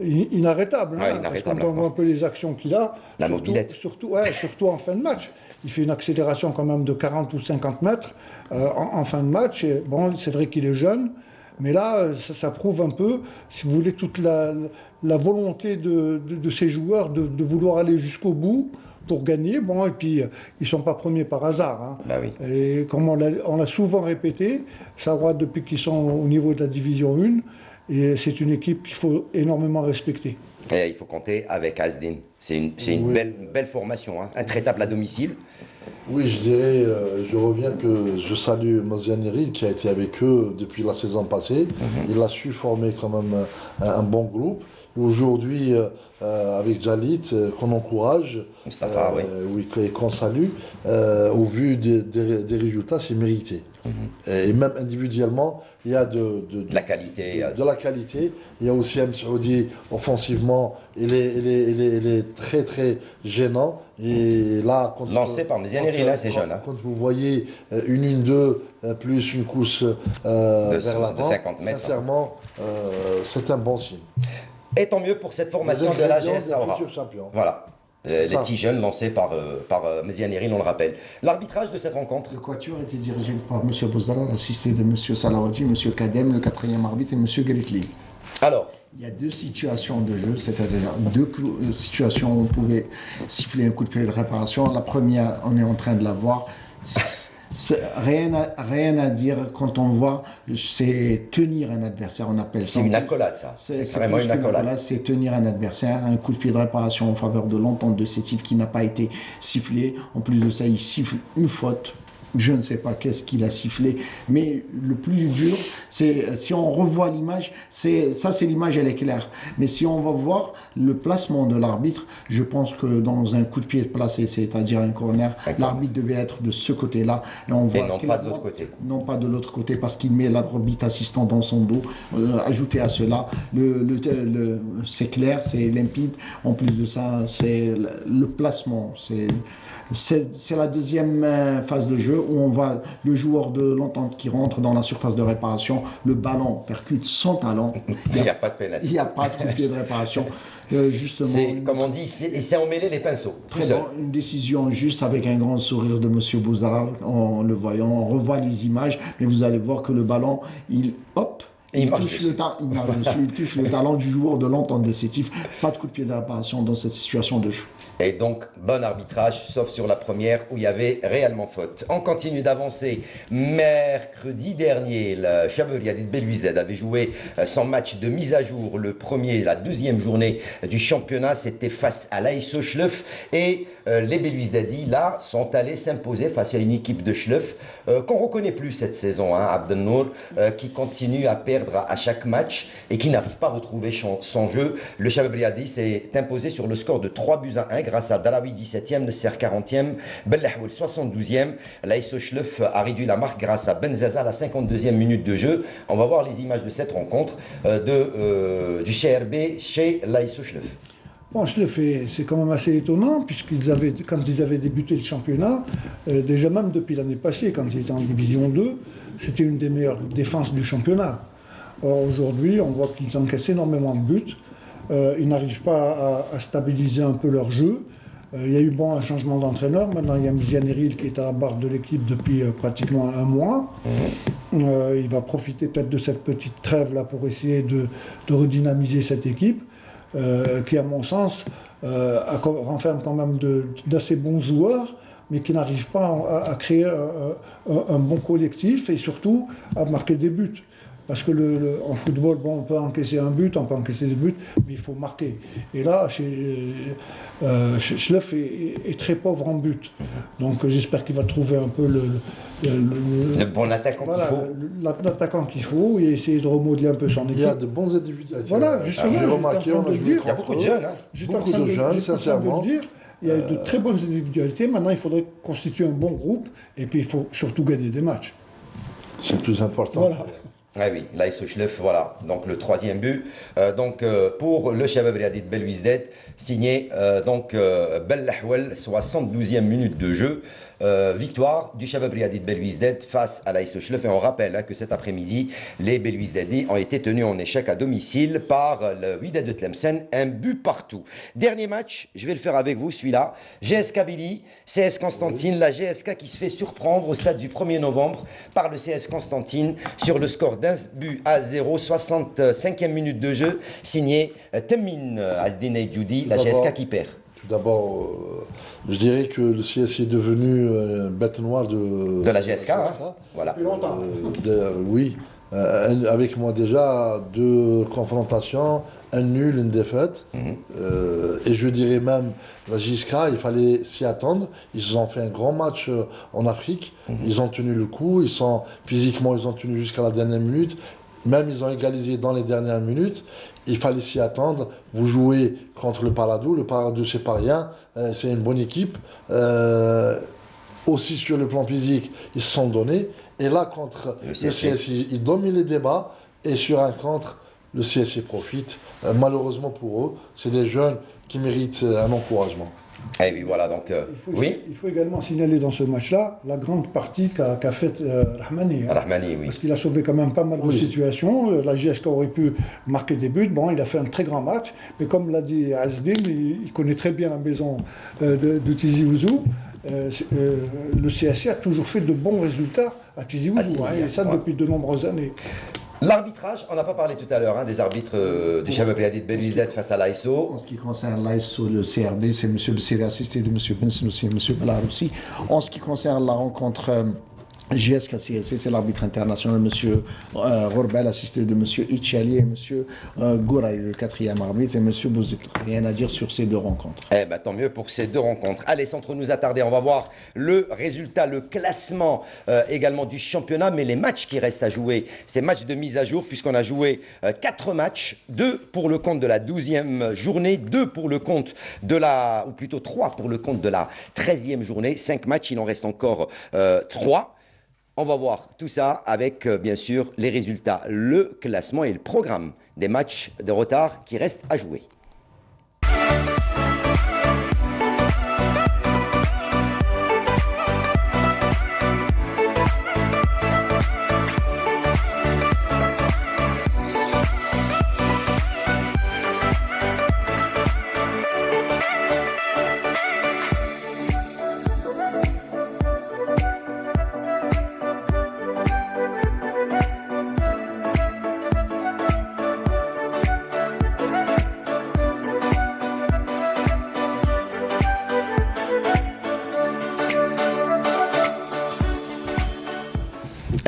inarrêtable. Parce qu'on voit un peu les actions qu'il a. La mobilette. Surtout en fin de match. Il fait une accélération quand même de 40 ou 50 mètres en fin de match. Et bon, c'est vrai qu'il est jeune, mais là, ça prouve un peu, si vous voulez, toute la volonté de ces joueurs de vouloir aller jusqu'au bout pour gagner. Bon, et puis, ils ne sont pas premiers par hasard. Hein. Bah oui. Et comme on l'a souvent répété, Saoura, depuis qu'ils sont au niveau de la division 1, et c'est une équipe qu'il faut énormément respecter. Et il faut compter avec Asdin. C'est une belle formation, hein, intraitable à domicile. Oui, je dirais, je reviens que je salue Mozianiri qui a été avec eux depuis la saison passée. Il a su former quand même un bon groupe. Aujourd'hui, avec Jalit, qu'on encourage, Mustafa, et qu'on salue, au vu des résultats, c'est mérité. Et même individuellement, il y a de la qualité. De la qualité. Il y a aussi M. Saoudi, offensivement, il est très très gênant. Et là, lancé par Mozianiri, là, c'est jeune. Hein. Quand vous voyez une 1-2 plus une course vers l'avant, 50 mètres, sincèrement, c'est un bon signe. Et tant mieux pour cette formation de la GS Saoura. Champion. Voilà. Les petits jeunes lancés par Méziane Eril, on le rappelle. L'arbitrage de cette rencontre. Le quatuor a été dirigé par M. Bouzarar, assisté de M. Salawadji, M. Kadem, le quatrième arbitre, et M. Gerekli. Alors, il y a deux situations de jeu, c'est-à-dire deux situations où on pouvait siffler un coup de pied de réparation. La première, on est en train de la voir. Rien à dire quand on voit, c'est tenir un adversaire, on appelle ça. C'est une accolade, ça. C'est vraiment une accolade. C'est tenir un adversaire, un coup de pied de réparation en faveur de l'entente de Sétif qui n'a pas été sifflé. En plus de ça, il siffle une faute. Je ne sais pas qu'est-ce qu'il a sifflé, mais le plus dur, c'est si on revoit l'image, c'est l'image, elle est claire. Mais si on va voir le placement de l'arbitre, je pense que dans un coup de pied placé, c'est-à-dire un corner, l'arbitre devait être de ce côté-là. Et on voit non pas de l'autre côté. Non pas de l'autre côté, parce qu'il met l'arbitre assistant dans son dos. Ajouté à cela, c'est clair, c'est limpide. En plus de ça, c'est le placement. C'est la deuxième phase de jeu où on voit le joueur de l'entente qui rentre dans la surface de réparation, le ballon percute sans talent. Il n'y a pas de pénalité. Il n'y a pas de coup de pied de réparation. Justement, c'est comme on dit, c'est emmêler les pinceaux. Très bon, une décision juste avec un grand sourire de M. Bouzarar en le voyant. On revoit les images, mais vous allez voir que le ballon, il touche le talent du joueur de l'entente de Sétif. Pas de coup de pied de réparation dans cette situation de jeu. Et donc, bon arbitrage, sauf sur la première où il y avait réellement faute. On continue d'avancer. Mercredi dernier, le Chabeliadi de Belouizdad avait joué son match de mise à jour, le premier, la deuxième journée du championnat. C'était face à l'ASO Schleuf. Et les Belouizdadi, là, sont allés s'imposer face à une équipe de Schleuf qu'on ne reconnaît plus cette saison, Abdelnour, qui continue à perdre à chaque match et qui n'arrive pas à retrouver son jeu. Le Chabeliadi s'est imposé sur le score de 3-1 grâce à Dalawi 17e, Nasser 40e, Bellahwel 72e. L'ASO Schleuf a réduit la marque grâce à Benzaza à la 52e minute de jeu. On va voir les images de cette rencontre du CRB chez l'ASO Schleuf. Bon, Schleuf, c'est quand même assez étonnant, puisqu'ils quand ils avaient débuté le championnat, déjà même depuis l'année passée, quand ils étaient en division 2, c'était une des meilleures défenses du championnat. Or, aujourd'hui, on voit qu'ils encaissent énormément de buts. Ils n'arrivent pas à stabiliser un peu leur jeu. Il y a eu un changement d'entraîneur. Maintenant, il y a Méziane Eril qui est à la barre de l'équipe depuis pratiquement un mois. Il va profiter peut-être de cette petite trêve-là pour essayer de redynamiser cette équipe, qui, à mon sens, renferme quand même d'assez bons joueurs, mais qui n'arrivent pas à créer un bon collectif et surtout à marquer des buts. Parce que en football, on peut encaisser un but, on peut encaisser des buts, mais il faut marquer. Et là, Schleuf est très pauvre en but. Donc j'espère qu'il va trouver un peu le bon attaquant qu'il faut. L'attaquant qu'il faut et essayer de remodeler un peu son équipe. Il y a de bons individualités. Voilà, justement, j'ai remarqué, il y a beaucoup de jeunes. Beaucoup de jeunes, sincèrement. Il y a de très bonnes individualités. Maintenant, il faudrait constituer un bon groupe et puis il faut surtout gagner des matchs. C'est le plus important. Voilà. Ah oui, l'ASO Schleuf, voilà, donc le troisième but. Pour le Chabeliadi de Belouizdad, signé Bellahwel, 72e minute de jeu. Victoire du Chabeliadi de Belouizdad face à l'ASO Schleuf. Et on rappelle que cet après-midi, les Belouizdadi ont été tenus en échec à domicile par le Wydad de Tlemcen, un but partout. Dernier match, je vais le faire avec vous, celui-là. GSK Billy, CS Constantine, la GSK qui se fait surprendre au stade du 1er novembre par le CS Constantine sur le score d'1-0, 65e minute de jeu, signé Temin Azdine Djoudi, la GSK qui perd. Tout d'abord, je dirais que le CS est devenu bête noire de la GSK. Voilà. Oui, avec moi déjà 2 confrontations, un nul, une défaite. Et je dirais même, la GSK, il fallait s'y attendre. Ils ont fait un grand match en Afrique. Ils ont tenu le coup. Physiquement, ils ont tenu jusqu'à la dernière minute. Même ils ont égalisé dans les dernières minutes. Il fallait s'y attendre. Vous jouez contre le Paladou. Le Paladou, c'est pas rien. C'est une bonne équipe. Aussi sur le plan physique, ils se sont donnés. Et là, contre le CSI, ils dominent les débats. Et sur un contre, le CSI profite. Malheureusement pour eux, c'est des jeunes qui méritent un encouragement. Et oui, voilà, donc, il faut également signaler dans ce match-là la grande partie qu'a faite Rahmani. Rahmani, oui. Parce qu'il a sauvé quand même pas mal de situations. La JSK aurait pu marquer des buts. Bon, il a fait un très grand match. Mais comme l'a dit Azdin, il connaît très bien la maison de Tizi Ouzou. Le CSC a toujours fait de bons résultats à Tizi Ouzou. Et ça depuis de nombreuses années. L'arbitrage, on n'a pas parlé tout à l'heure des arbitres du Shabab Yadid Belouizdad face à l'ASO. En ce qui concerne l'ASO, le CRB, c'est M. Bessiri assisté de M. Bensenoussi et M. Belaroussi. En ce qui concerne la rencontre JSK CSC, c'est l'arbitre international, M. Rorbel, assisté de M. Ichali et M. Gouraï, le quatrième arbitre, et M. Bouzid. Rien à dire sur ces deux rencontres. Eh ben, tant mieux pour ces deux rencontres. Allez, sans trop nous attarder, on va voir le résultat, le classement également du championnat, mais les matchs qui restent à jouer, ces matchs de mise à jour, puisqu'on a joué 4 matchs, 2 pour le compte de la 12e journée, 2 pour le compte de la, ou plutôt 3 pour le compte de la 13e journée, 5 matchs, il en reste encore 3. On va voir tout ça avec, bien sûr, les résultats, le classement et le programme des matchs de retard qui restent à jouer.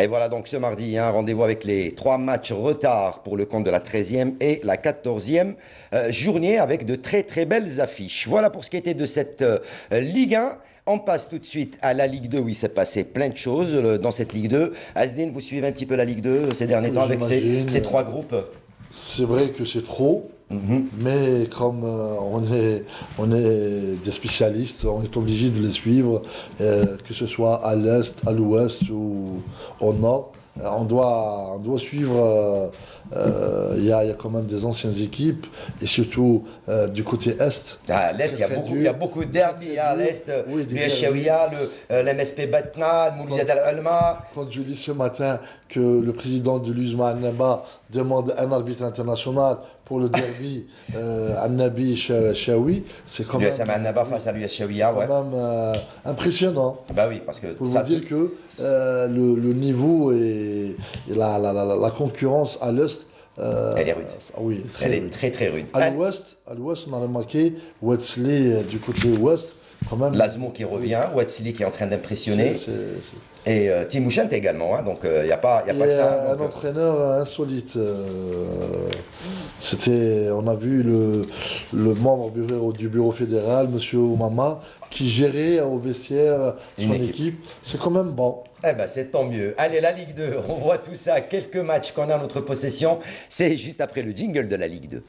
Et voilà donc ce mardi, rendez-vous avec les 3 matchs retard pour le compte de la 13e et la 14e journée avec de très très belles affiches. Voilà pour ce qui était de cette Ligue 1. On passe tout de suite à la Ligue 2 où il s'est passé plein de choses dans cette Ligue 2. Azdin, vous suivez un petit peu la Ligue 2 ces derniers temps avec ces 3 groupes? C'est vrai que c'est trop. Mais comme on est des spécialistes, on est obligé de les suivre, que ce soit à l'est, à l'ouest ou au nord. On doit suivre, il y a quand même des anciennes équipes, et surtout du côté est. À l'est, il y a beaucoup de derby à l'est, l'USHAWIA, l'MSP Batna, le Mouloudia Al-Alma. Quand je lis ce matin que le président de l'USMA Al-Naba demande un arbitre international pour le derby Al-Nabi Chaoui, c'est quand même... L'USMA Al-Naba face à l'USHAWIA, ouais. Quand même impressionnant. Bah oui, parce que... Pour vous dire que le niveau et la concurrence à l'est... elle est rude. Oui, elle est très très rude. À l'ouest, on a remarqué Wetzley du côté ouest, quand même... Lazmo qui revient, Wetzley qui est en train d'impressionner. Et Timouchent également, donc il n'y a pas que ça. Un entraîneur insolite. On a vu le membre du bureau fédéral, M. Oumama, qui gérait au vestiaire son équipe. C'est quand même bon. Eh ben c'est tant mieux. Allez, la Ligue 2, on voit tout ça, quelques matchs qu'on a à notre possession. C'est juste après le jingle de la Ligue 2.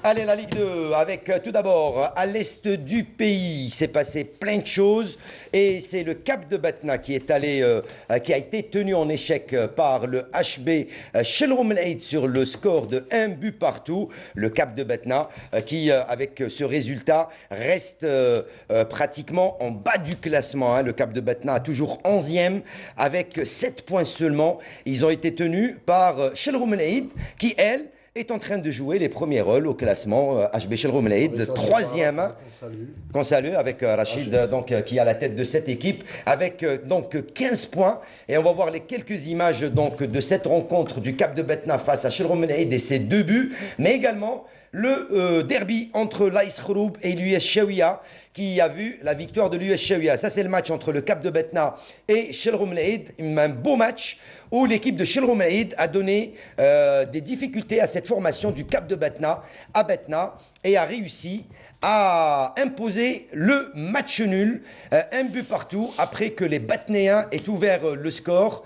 Allez, la Ligue 2, avec tout d'abord, à l'est du pays, s'est passé plein de choses. Et c'est le Cap de Batna qui a été tenu en échec par le HB Shelrom El-Aid sur le score de 1 but partout. Le Cap de Batna qui, avec ce résultat, reste pratiquement en bas du classement. Le Cap de Batna a toujours 11e avec 7 points seulement. Ils ont été tenus par Shelrom El-Aid qui, elle, est en train de jouer les premiers rôles au classement. HB Shelrom El-Aid, 3e, qu'on salue avec Rachid, qui est à la tête de cette équipe, avec donc 15 points. Et on va voir les quelques images de cette rencontre du Cap de Batna face à Shelrom El-Aid et ses 2 buts, mais également le derby entre l'Aïs Khouroub et l'USHAWIA, qui a vu la victoire de l'USHAWIA. Ça, c'est le match entre le Cap de Batna et Shelrom El-Aid, un beau match où l'équipe de Shelrom El-Aid a donné des difficultés à cette formation du Cap de Batna à Batna et a réussi à imposer le match nul, 1 but partout, après que les Batnéens aient ouvert le score.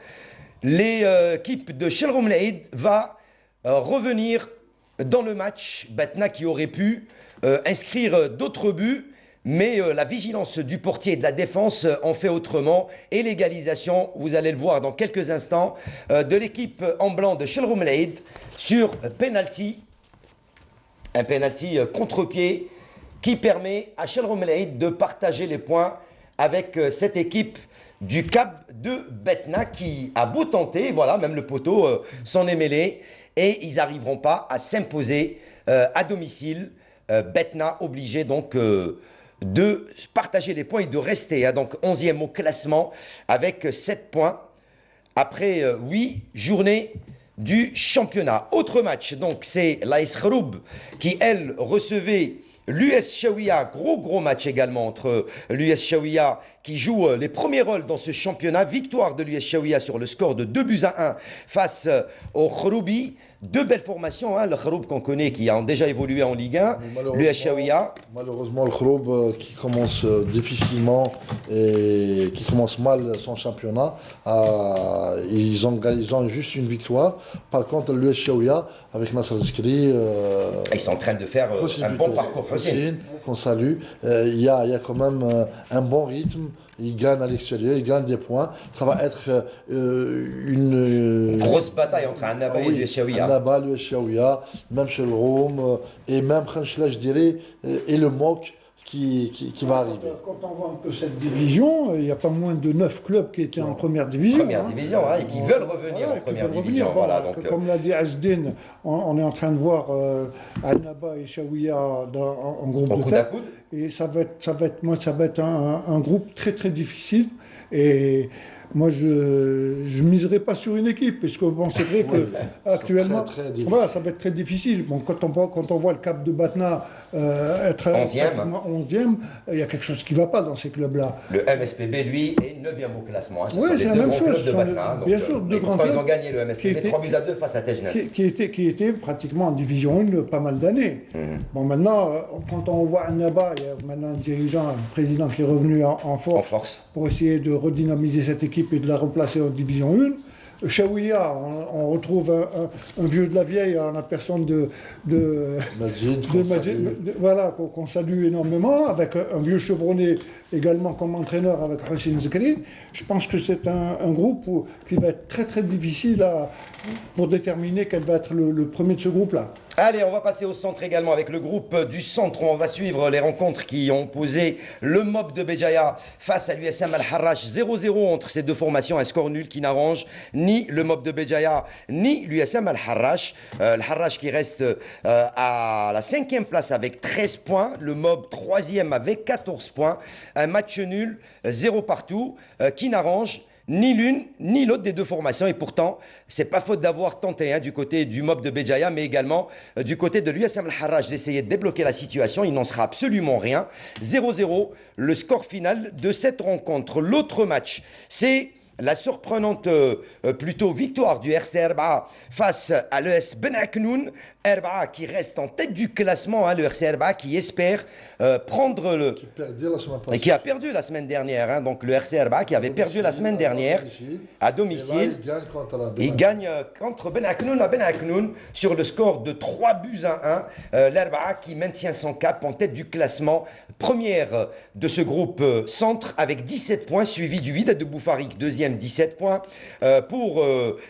L'équipe de Shelrom El-Aid va revenir dans le match. Batna qui aurait pu inscrire d'autres buts, mais la vigilance du portier et de la défense en fait autrement. Et l'égalisation, vous allez le voir dans quelques instants, de l'équipe en blanc de Shelroumleid sur penalty. Un penalty contre-pied qui permet à Shelroumleid de partager les points avec cette équipe du Cap de Betna qui a beau tenter, voilà, même le poteau s'en est mêlé, et ils n'arriveront pas à s'imposer à domicile. Betna obligé donc de partager les points et de rester, hein, donc 11e au classement avec 7 points après 8 journées du championnat. Autre match, donc c'est l'AS Khroub qui, elle, recevait l'US Chaouia. Gros match également entre l'US Chaouia qui joue les premiers rôles dans ce championnat. Victoire de l'US Chaouia sur le score de 2-1 face au Khroubi. Deux belles formations, hein, le Khroub qu'on connaît qui a déjà évolué en Ligue 1, l'US Chaouia. Malheureusement, le Khroub qui commence difficilement et qui commence mal son championnat, ils ont juste une victoire. Par contre, l'US Chaouia, avec Nasser Zikri, ils sont en train de faire un bon parcours. Qu'on salue. Il y a quand même un bon rythme. Ils gagnent à l'extérieur, ils gagnent des points. Ça va être une grosse bataille entre Annaba et l'US Chaouia. Annaba, l'US Chaouia, même chez le Rome, et même Khanchla, je dirais, et le MOC qui va arriver. Quand on voit un peu cette division, il n'y a pas moins de 9 clubs qui étaient en première division. Première division, hein, et qui veulent revenir en première division. Bon, voilà, donc, comme l'a dit Asdin, on est en train de voir Annaba et Chaouia en groupe de tête. Et ça va être un groupe très difficile. Et moi, je ne miserai pas sur une équipe, parce que bon, c'est vrai qu'actuellement, voilà, ça va être très difficile. Bon, quand on voit le Cap de Batna être 11e, il y a quelque chose qui ne va pas dans ces clubs-là. Le MSPB, lui, est 9e au classement. Hein. Oui, c'est la même chose. De Batna, donc, bien sûr, deux grands clubs. Ils ont gagné le MSPB 3-2 face à Tejnet. Qui était pratiquement en division 1 pas mal d'années. Bon, maintenant, quand on voit Annaba, il y a maintenant un dirigeant, un président qui est revenu en force pour essayer de redynamiser cette équipe et de la replacer en division 1. Chaouia, on retrouve un vieux de la vieille en la personne de Majid, voilà, qu'on salue énormément, avec un vieux chevronné également comme entraîneur avec Hossein Zikri. Je pense que c'est un groupe qui va être très difficile pour déterminer quel va être le premier de ce groupe-là. Allez, on va passer au centre également avec le groupe du centre. On va suivre les rencontres qui ont posé le Mob de Béjaïa face à l'USM Al-Harrach. 0-0 entre ces deux formations, un score nul qui n'arrange ni le Mob de Béjaïa ni l'USM Al-Harrach. Al-Harrach qui reste à la 5e place avec 13 points, le Mob 3e avec 14 points. Un match nul, 0 partout, qui n'arrange ni l'une ni l'autre des deux formations. Et pourtant, c'est pas faute d'avoir tenté du côté du Mob de Béjaïa, mais également du côté de l'USM Al-Harrach d'essayer de débloquer la situation. Il n'en sera absolument rien. 0-0, le score final de cette rencontre. L'autre match, c'est la surprenante plutôt victoire du RC Erba face à l'ES Ben Aknoun. Erba qui reste en tête du classement, hein, le RC Erba qui espère prendre le... Qui a perdu la semaine dernière, hein, donc le RC Erba qui avait perdu la semaine dernière à domicile. Il gagne contre Ben Aknoun à Ben Aknoun sur le score de 3-1. L'Erba qui maintient son cap en tête du classement, première de ce groupe centre avec 17 points, suivi du Wydad de Boufarik, deuxième 17 points. Pour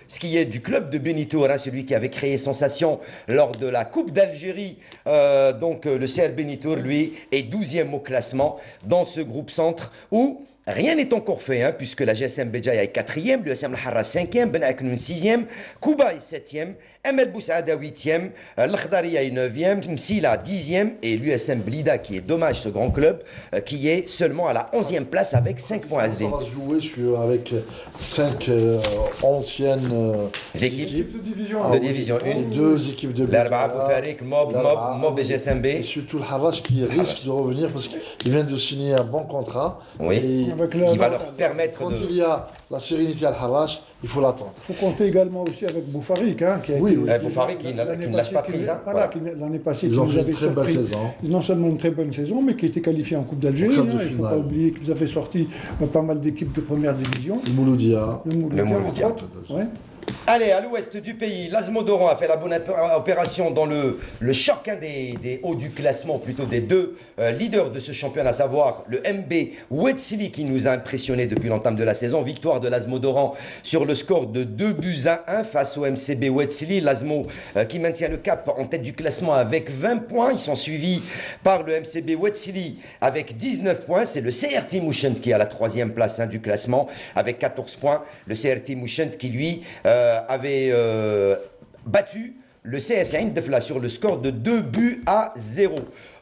ce qui est du club de Benitour, hein, celui qui avait créé sensation lors de la Coupe d'Algérie, donc le CR Benitour, lui, est 12e au classement dans ce groupe centre où rien n'est encore fait, hein, puisque la GSM Béjaïa est 4e, l'USM Al-Harrach 5e, Ben Aknoun 6e, Kouba est 7e, ML Boussaada 8e, l'Akhdaria est 9e, Msila 10e et l'USM Blida, qui est dommage ce grand club, qui est seulement à la 11e place avec 5 points ASD. On va se jouer avec 5 anciennes équipes de division 1. Et 2 équipes de l'Arba'a Boufarik, Mob et GSMB. Et surtout le Harrach qui risque de revenir parce qu'il vient de signer un bon contrat. Oui, qui va leur permettre quand il y a la sérénité à Harrach, il faut l'attendre. Il faut compter également aussi avec Boufarik, hein, qui a été, Boufarik qui ne lâche pas prise. L'année passée, ils ont fait une très belle saison. Non seulement une très bonne saison, mais qui était qualifié en Coupe d'Algérie. Il ne faut pas oublier qu'ils avaient sorti pas mal d'équipes de première division. Le Mouloudia. Le Mouloudia. Ouais. Allez, à l'ouest du pays, l'Azmodoran a fait la bonne opération dans le choc des hauts du classement, plutôt des deux leaders de ce championnat, à savoir le MB Ouedsili qui nous a impressionnés depuis l'entame de la saison. Victoire de l'Azmodoran sur le score de 2-1 face au MCB Ouedsili. L'Azmo qui maintient le cap en tête du classement avec 20 points. Ils sont suivis par le MCB Ouedsili avec 19 points. C'est le CRT Mouchent qui est à la 3e place du classement avec 14 points. Le CRT Mouchent qui lui avait battu le CS Ain Defla sur le score de 2-0.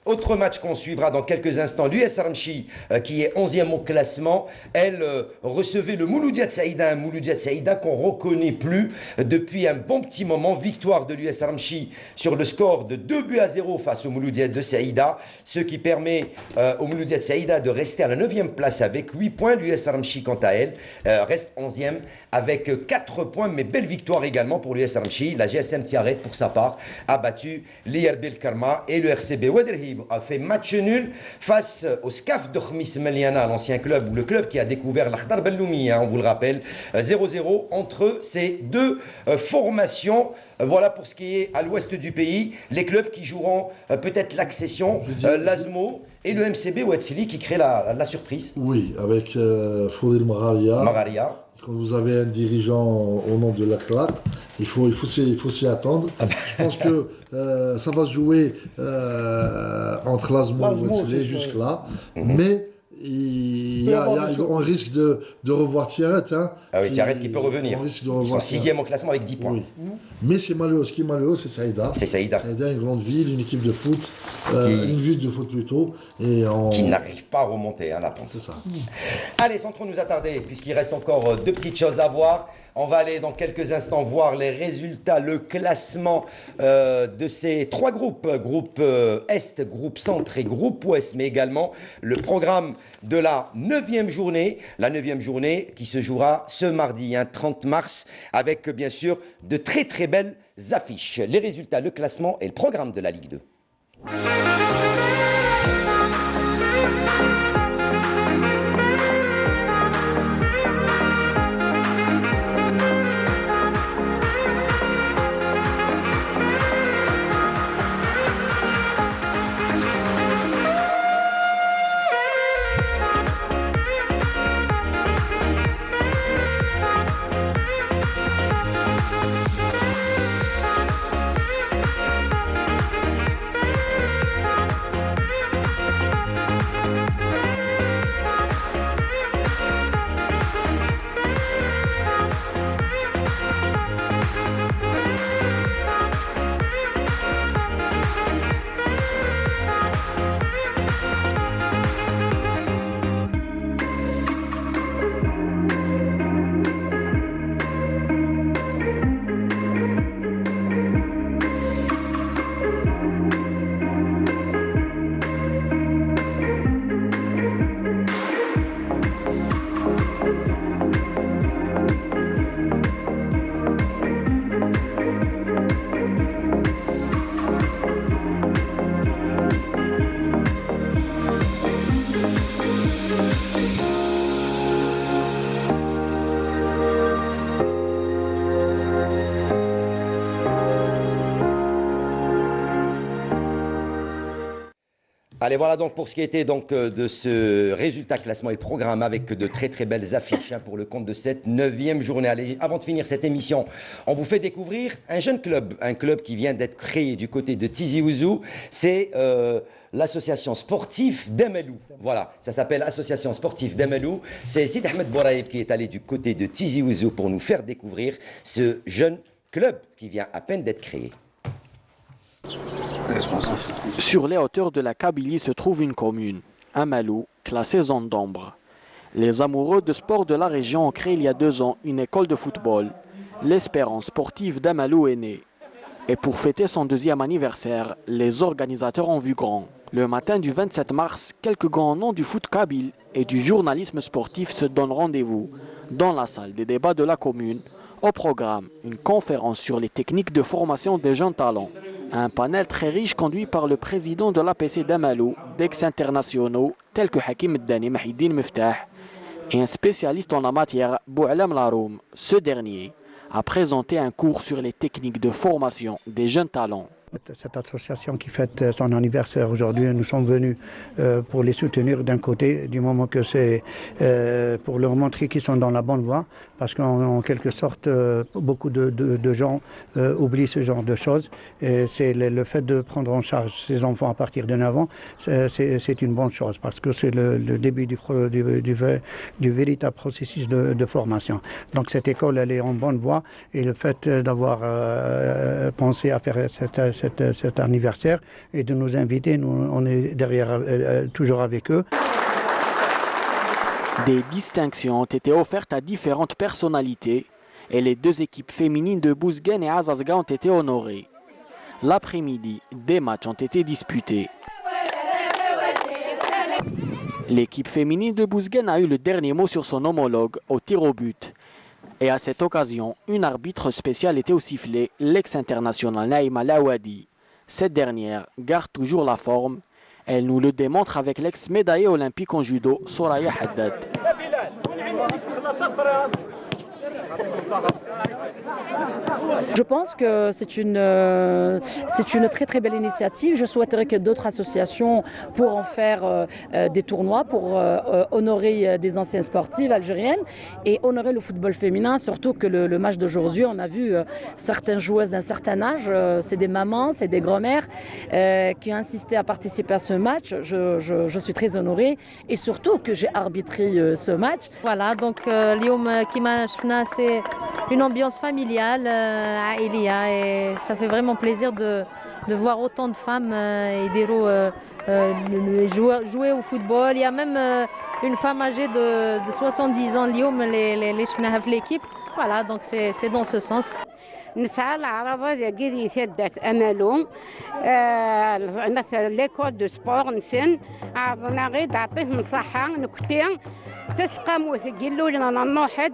Autre match qu'on suivra dans quelques instants, l'US Armchi qui est 11e au classement, elle recevait le Mouloudia Saïda, un Mouloudia Saïda qu'on ne reconnaît plus depuis un bon petit moment. Victoire de l'US Armchi sur le score de 2-0 face au Mouloudia de Saïda, ce qui permet au Mouloudia de Saïda de rester à la 9e place avec 8 points. L'US Armchi quant à elle reste 11e avec 4 points, mais belle victoire également pour l'US Armchi. La GSM Tiaret pour sa part a battu l'IRB El Karma et le RCB Ouadrhib a fait match nul face au SCAF de Khmis Meliana, l'ancien club, ou le club qui a découvert l'Akhdar Belloumi, on vous le rappelle, 0-0 entre ces deux formations. Voilà pour ce qui est à l'ouest du pays, les clubs qui joueront peut-être l'accession, l'Azmo et le MCB Ouadsili qui crée la surprise. Oui, avec Foudil Magaria. Quand vous avez un dirigeant au nom de la CLAC, il faut s'y attendre. Je pense que ça va se jouer entre l'Azmo et Ouadsili jusque-là. Mais on risque de revoir Tiaret. Ah oui, Tiaret qui peut revenir. Ils sont 6e au classement avec 10 points. Oui. Mais c'est malheureux. Ce qui est malheureux, c'est Saïda. C'est Saïda. Saïda, une grande ville, une équipe de foot, une ville de foot plutôt. Qui n'arrive pas à remonter la pente. C'est ça. Allez, sans trop nous attarder, puisqu'il reste encore deux petites choses à voir. On va aller dans quelques instants voir les résultats, le classement de ces trois groupes, groupe Est, groupe Centre et groupe Ouest, mais également le programme de la 9e journée, qui se jouera ce mardi, 30 mars, avec bien sûr de très très belles affiches. Les résultats, le classement et le programme de la Ligue 2. Allez, voilà donc pour ce qui était donc de ce résultat classement et programme avec de très très belles affiches pour le compte de cette 9e journée. Allez, avant de finir cette émission, on vous fait découvrir un jeune club, un club qui vient d'être créé du côté de Tizi Ouzou. C'est l'association sportive d'Amelou. Voilà, ça s'appelle Association sportive d'Amelou. C'est Sid Ahmed Bouraïb qui est allé du côté de Tizi Ouzou pour nous faire découvrir ce jeune club qui vient à peine d'être créé. Sur les hauteurs de la Kabylie se trouve une commune, Amalou, classée zone d'ombre. Les amoureux de sport de la région ont créé il y a 2 ans une école de football. L'espérance sportive d'Amalou est née. Et pour fêter son 2e anniversaire, les organisateurs ont vu grand. Le matin du 27 mars, quelques grands noms du foot kabyle et du journalisme sportif se donnent rendez-vous dans la salle des débats de la commune. Au programme, une conférence sur les techniques de formation des jeunes talents. Un panel très riche conduit par le président de l'APC d'Amalou, d'ex-internationaux tels que Hakim Dani Mahidine Miftah et un spécialiste en la matière, Boualam Laroum. Ce dernier a présenté un cours sur les techniques de formation des jeunes talents. Cette association qui fête son anniversaire aujourd'hui, nous sommes venus pour les soutenir d'un côté, du moment que c'est pour leur montrer qu'ils sont dans la bonne voie, parce qu'en quelque sorte, beaucoup de gens oublient ce genre de choses. Et c'est le fait de prendre en charge ces enfants à partir de 9 ans, c'est une bonne chose, parce que c'est le début du véritable processus de formation. Donc cette école, elle est en bonne voie, et le fait d'avoir pensé à faire cet anniversaire et de nous inviter, nous, on est derrière, toujours avec eux. Des distinctions ont été offertes à différentes personnalités et les deux équipes féminines de Bouzguene et Azazga ont été honorées. L'après-midi, des matchs ont été disputés. L'équipe féminine de Bouzguene a eu le dernier mot sur son homologue au tir au but. Et à cette occasion, une arbitre spéciale était au sifflet, l'ex-internationale Naïma Lawadi. Cette dernière garde toujours la forme. Elle nous le démontre avec l'ex-médaillée olympique en judo, Soraya Haddad. Je pense que c'est une très très belle initiative. Je souhaiterais que d'autres associations pour en faire des tournois, pour honorer des anciennes sportives algériennes et honorer le football féminin, surtout que le match d'aujourd'hui, on a vu certaines joueuses d'un certain âge, c'est des mamans, c'est des grand-mères qui ont insisté à participer à ce match. Je suis très honorée et surtout que j'ai arbitré ce match. Voilà, donc اليوم كما شفنا c'est une ambiance familiale, Aïlia, et ça fait vraiment plaisir de voir autant de femmes jouer au football. Il y a même une femme âgée de 70 ans, Lyoum, les شفناها في l'équipe. Voilà, donc c'est dans ce sens. نسعى العربة قد ثدت أملهم ليكول دو سبور نسن عرضنا غير تعطيهم صحة نكتين تسقم وثقلوا لنا نوحد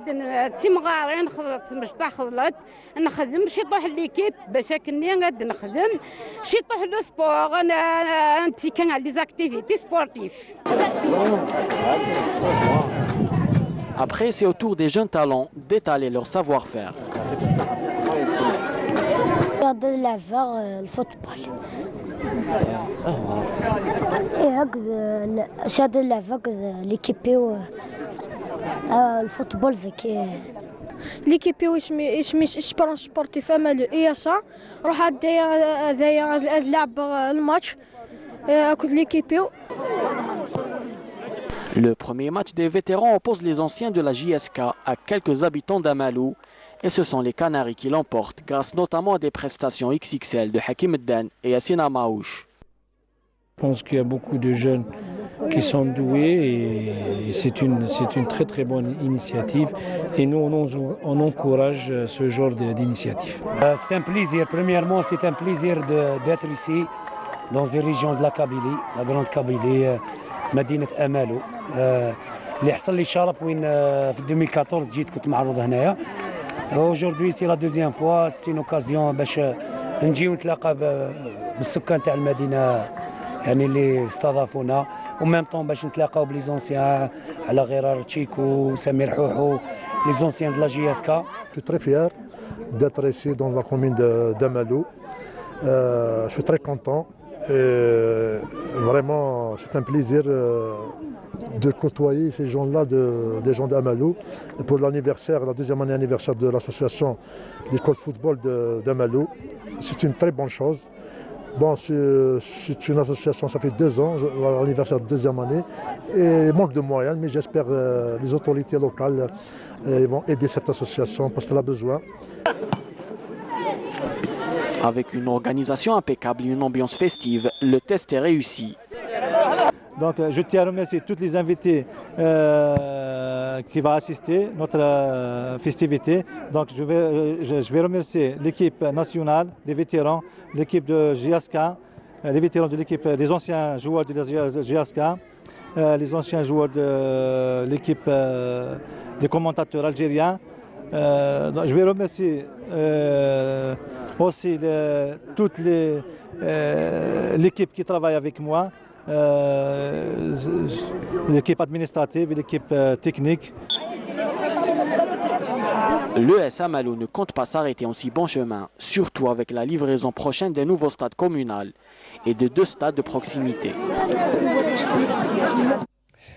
تمغارين خضرت مش تخضلت نخدم شي طوح ليكيب باش كني غاد نخدم شي طوح لو سبور انا انت كان لي زاكتيفيتي سبورتيف. Après, c'est au tour des jeuns talents d'étaler leur savoir-faire. رياضة اللعبة الفوتبول. إيه هكذا رياضة اللعبة هكذا ليكيبيو الفوتبول ذاك. ليكيبيو إيش بران سبورتيف أمل إياسا روح هذايا اللعب الماتش أكل ليكيبيو. Le premier match des vétérans oppose les anciens de la JSK à quelques habitants d'Amalou. Et ce sont les Canaries qui l'emportent, grâce notamment à des prestations XXL de Hakim Eddan et Yassine Maouche. Je pense qu'il y a beaucoup de jeunes qui sont doués et c'est une très très bonne initiative. Et nous, on encourage ce genre d'initiative. C'est un plaisir. Premièrement, c'est un plaisir d'être ici, dans une région de la Kabylie, la grande Kabylie, مدينة أمالو. اللي حصل لي شرف وين في 2014 جيت كنت معروض هنايا. Aujourd'hui c'est la deuxième fois, c'est une occasion باش نجي ونتلاقى بالسكان تاع المدينة يعني اللي استضافونا وميم طون باش نتلاقاو بلي زونسيان على غرار تشيكو سمير حوحو لي زونسيان de la JSK. Je suis très fier d'être ici dans la commune d'Amalou. Je suis très content. Et vraiment, c'est un plaisir de côtoyer ces gens-là, des gens d'Amalou, pour l'anniversaire, la deuxième année anniversaire de l'association d'école de football d'Amalou. C'est une très bonne chose. Bon, c'est une association, ça fait 2 ans, l'anniversaire de deuxième année, et il manque de moyens, mais j'espère que les autorités locales vont aider cette association parce qu'elle a besoin. Avec une organisation impeccable et une ambiance festive, le test est réussi. Donc je tiens à remercier tous les invités qui vont assister à notre festivité. Donc je vais remercier l'équipe nationale des vétérans, l'équipe de JSK, les vétérans de l'équipe, les anciens joueurs de la JSK, les anciens joueurs de l'équipe des commentateurs algériens. Je vais remercier aussi toute l'équipe qui travaille avec moi, l'équipe administrative et l'équipe technique. L'ES Amalou ne compte pas s'arrêter en si bon chemin, surtout avec la livraison prochaine des nouveaux stades communaux et de 2 stades de proximité.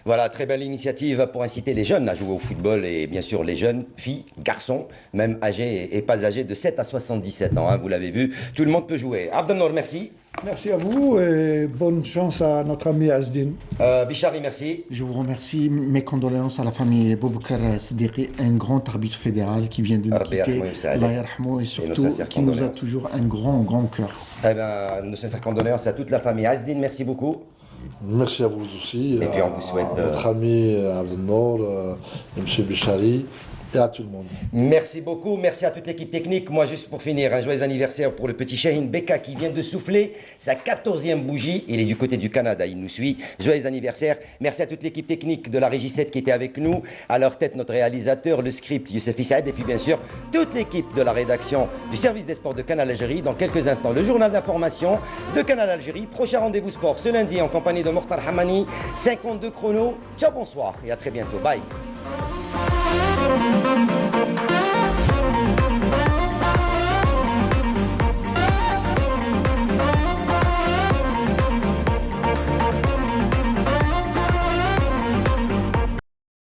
Voilà, très belle initiative pour inciter les jeunes à jouer au football et bien sûr les jeunes filles, garçons, même âgés et pas âgés de 7 à 77 ans, hein, vous l'avez vu, tout le monde peut jouer. Abdelnour, merci. Merci à vous et bonne chance à notre ami Azdin. Bichari, merci. Je vous remercie. Mes condoléances à la famille Boubacar Siddiqui, un grand arbitre fédéral qui vient de nous quitter. Allah yarhamou, et surtout qui nous a toujours un grand cœur. Eh bien, nos sincères condoléances à toute la famille. Azdin, merci beaucoup. Merci à vous aussi. Et puis on vous souhaite... notre ami Abdelnour, M. Bichari. Et à tout le monde. Merci beaucoup, merci à toute l'équipe technique. Moi, juste pour finir, un joyeux anniversaire pour le petit Shahin Beka qui vient de souffler sa 14e bougie. Il est du côté du Canada, il nous suit. Joyeux anniversaire. Merci à toute l'équipe technique de la Régie 7 qui était avec nous. À leur tête, notre réalisateur, le script, Youssef Issad. Et puis, bien sûr, toute l'équipe de la rédaction du service des sports de Canal Algérie. Dans quelques instants, le journal d'information de Canal Algérie. Prochain rendez-vous sport ce lundi en compagnie de Mokhtar Hamani. 52 chronos. Ciao, bonsoir et à très bientôt. Bye.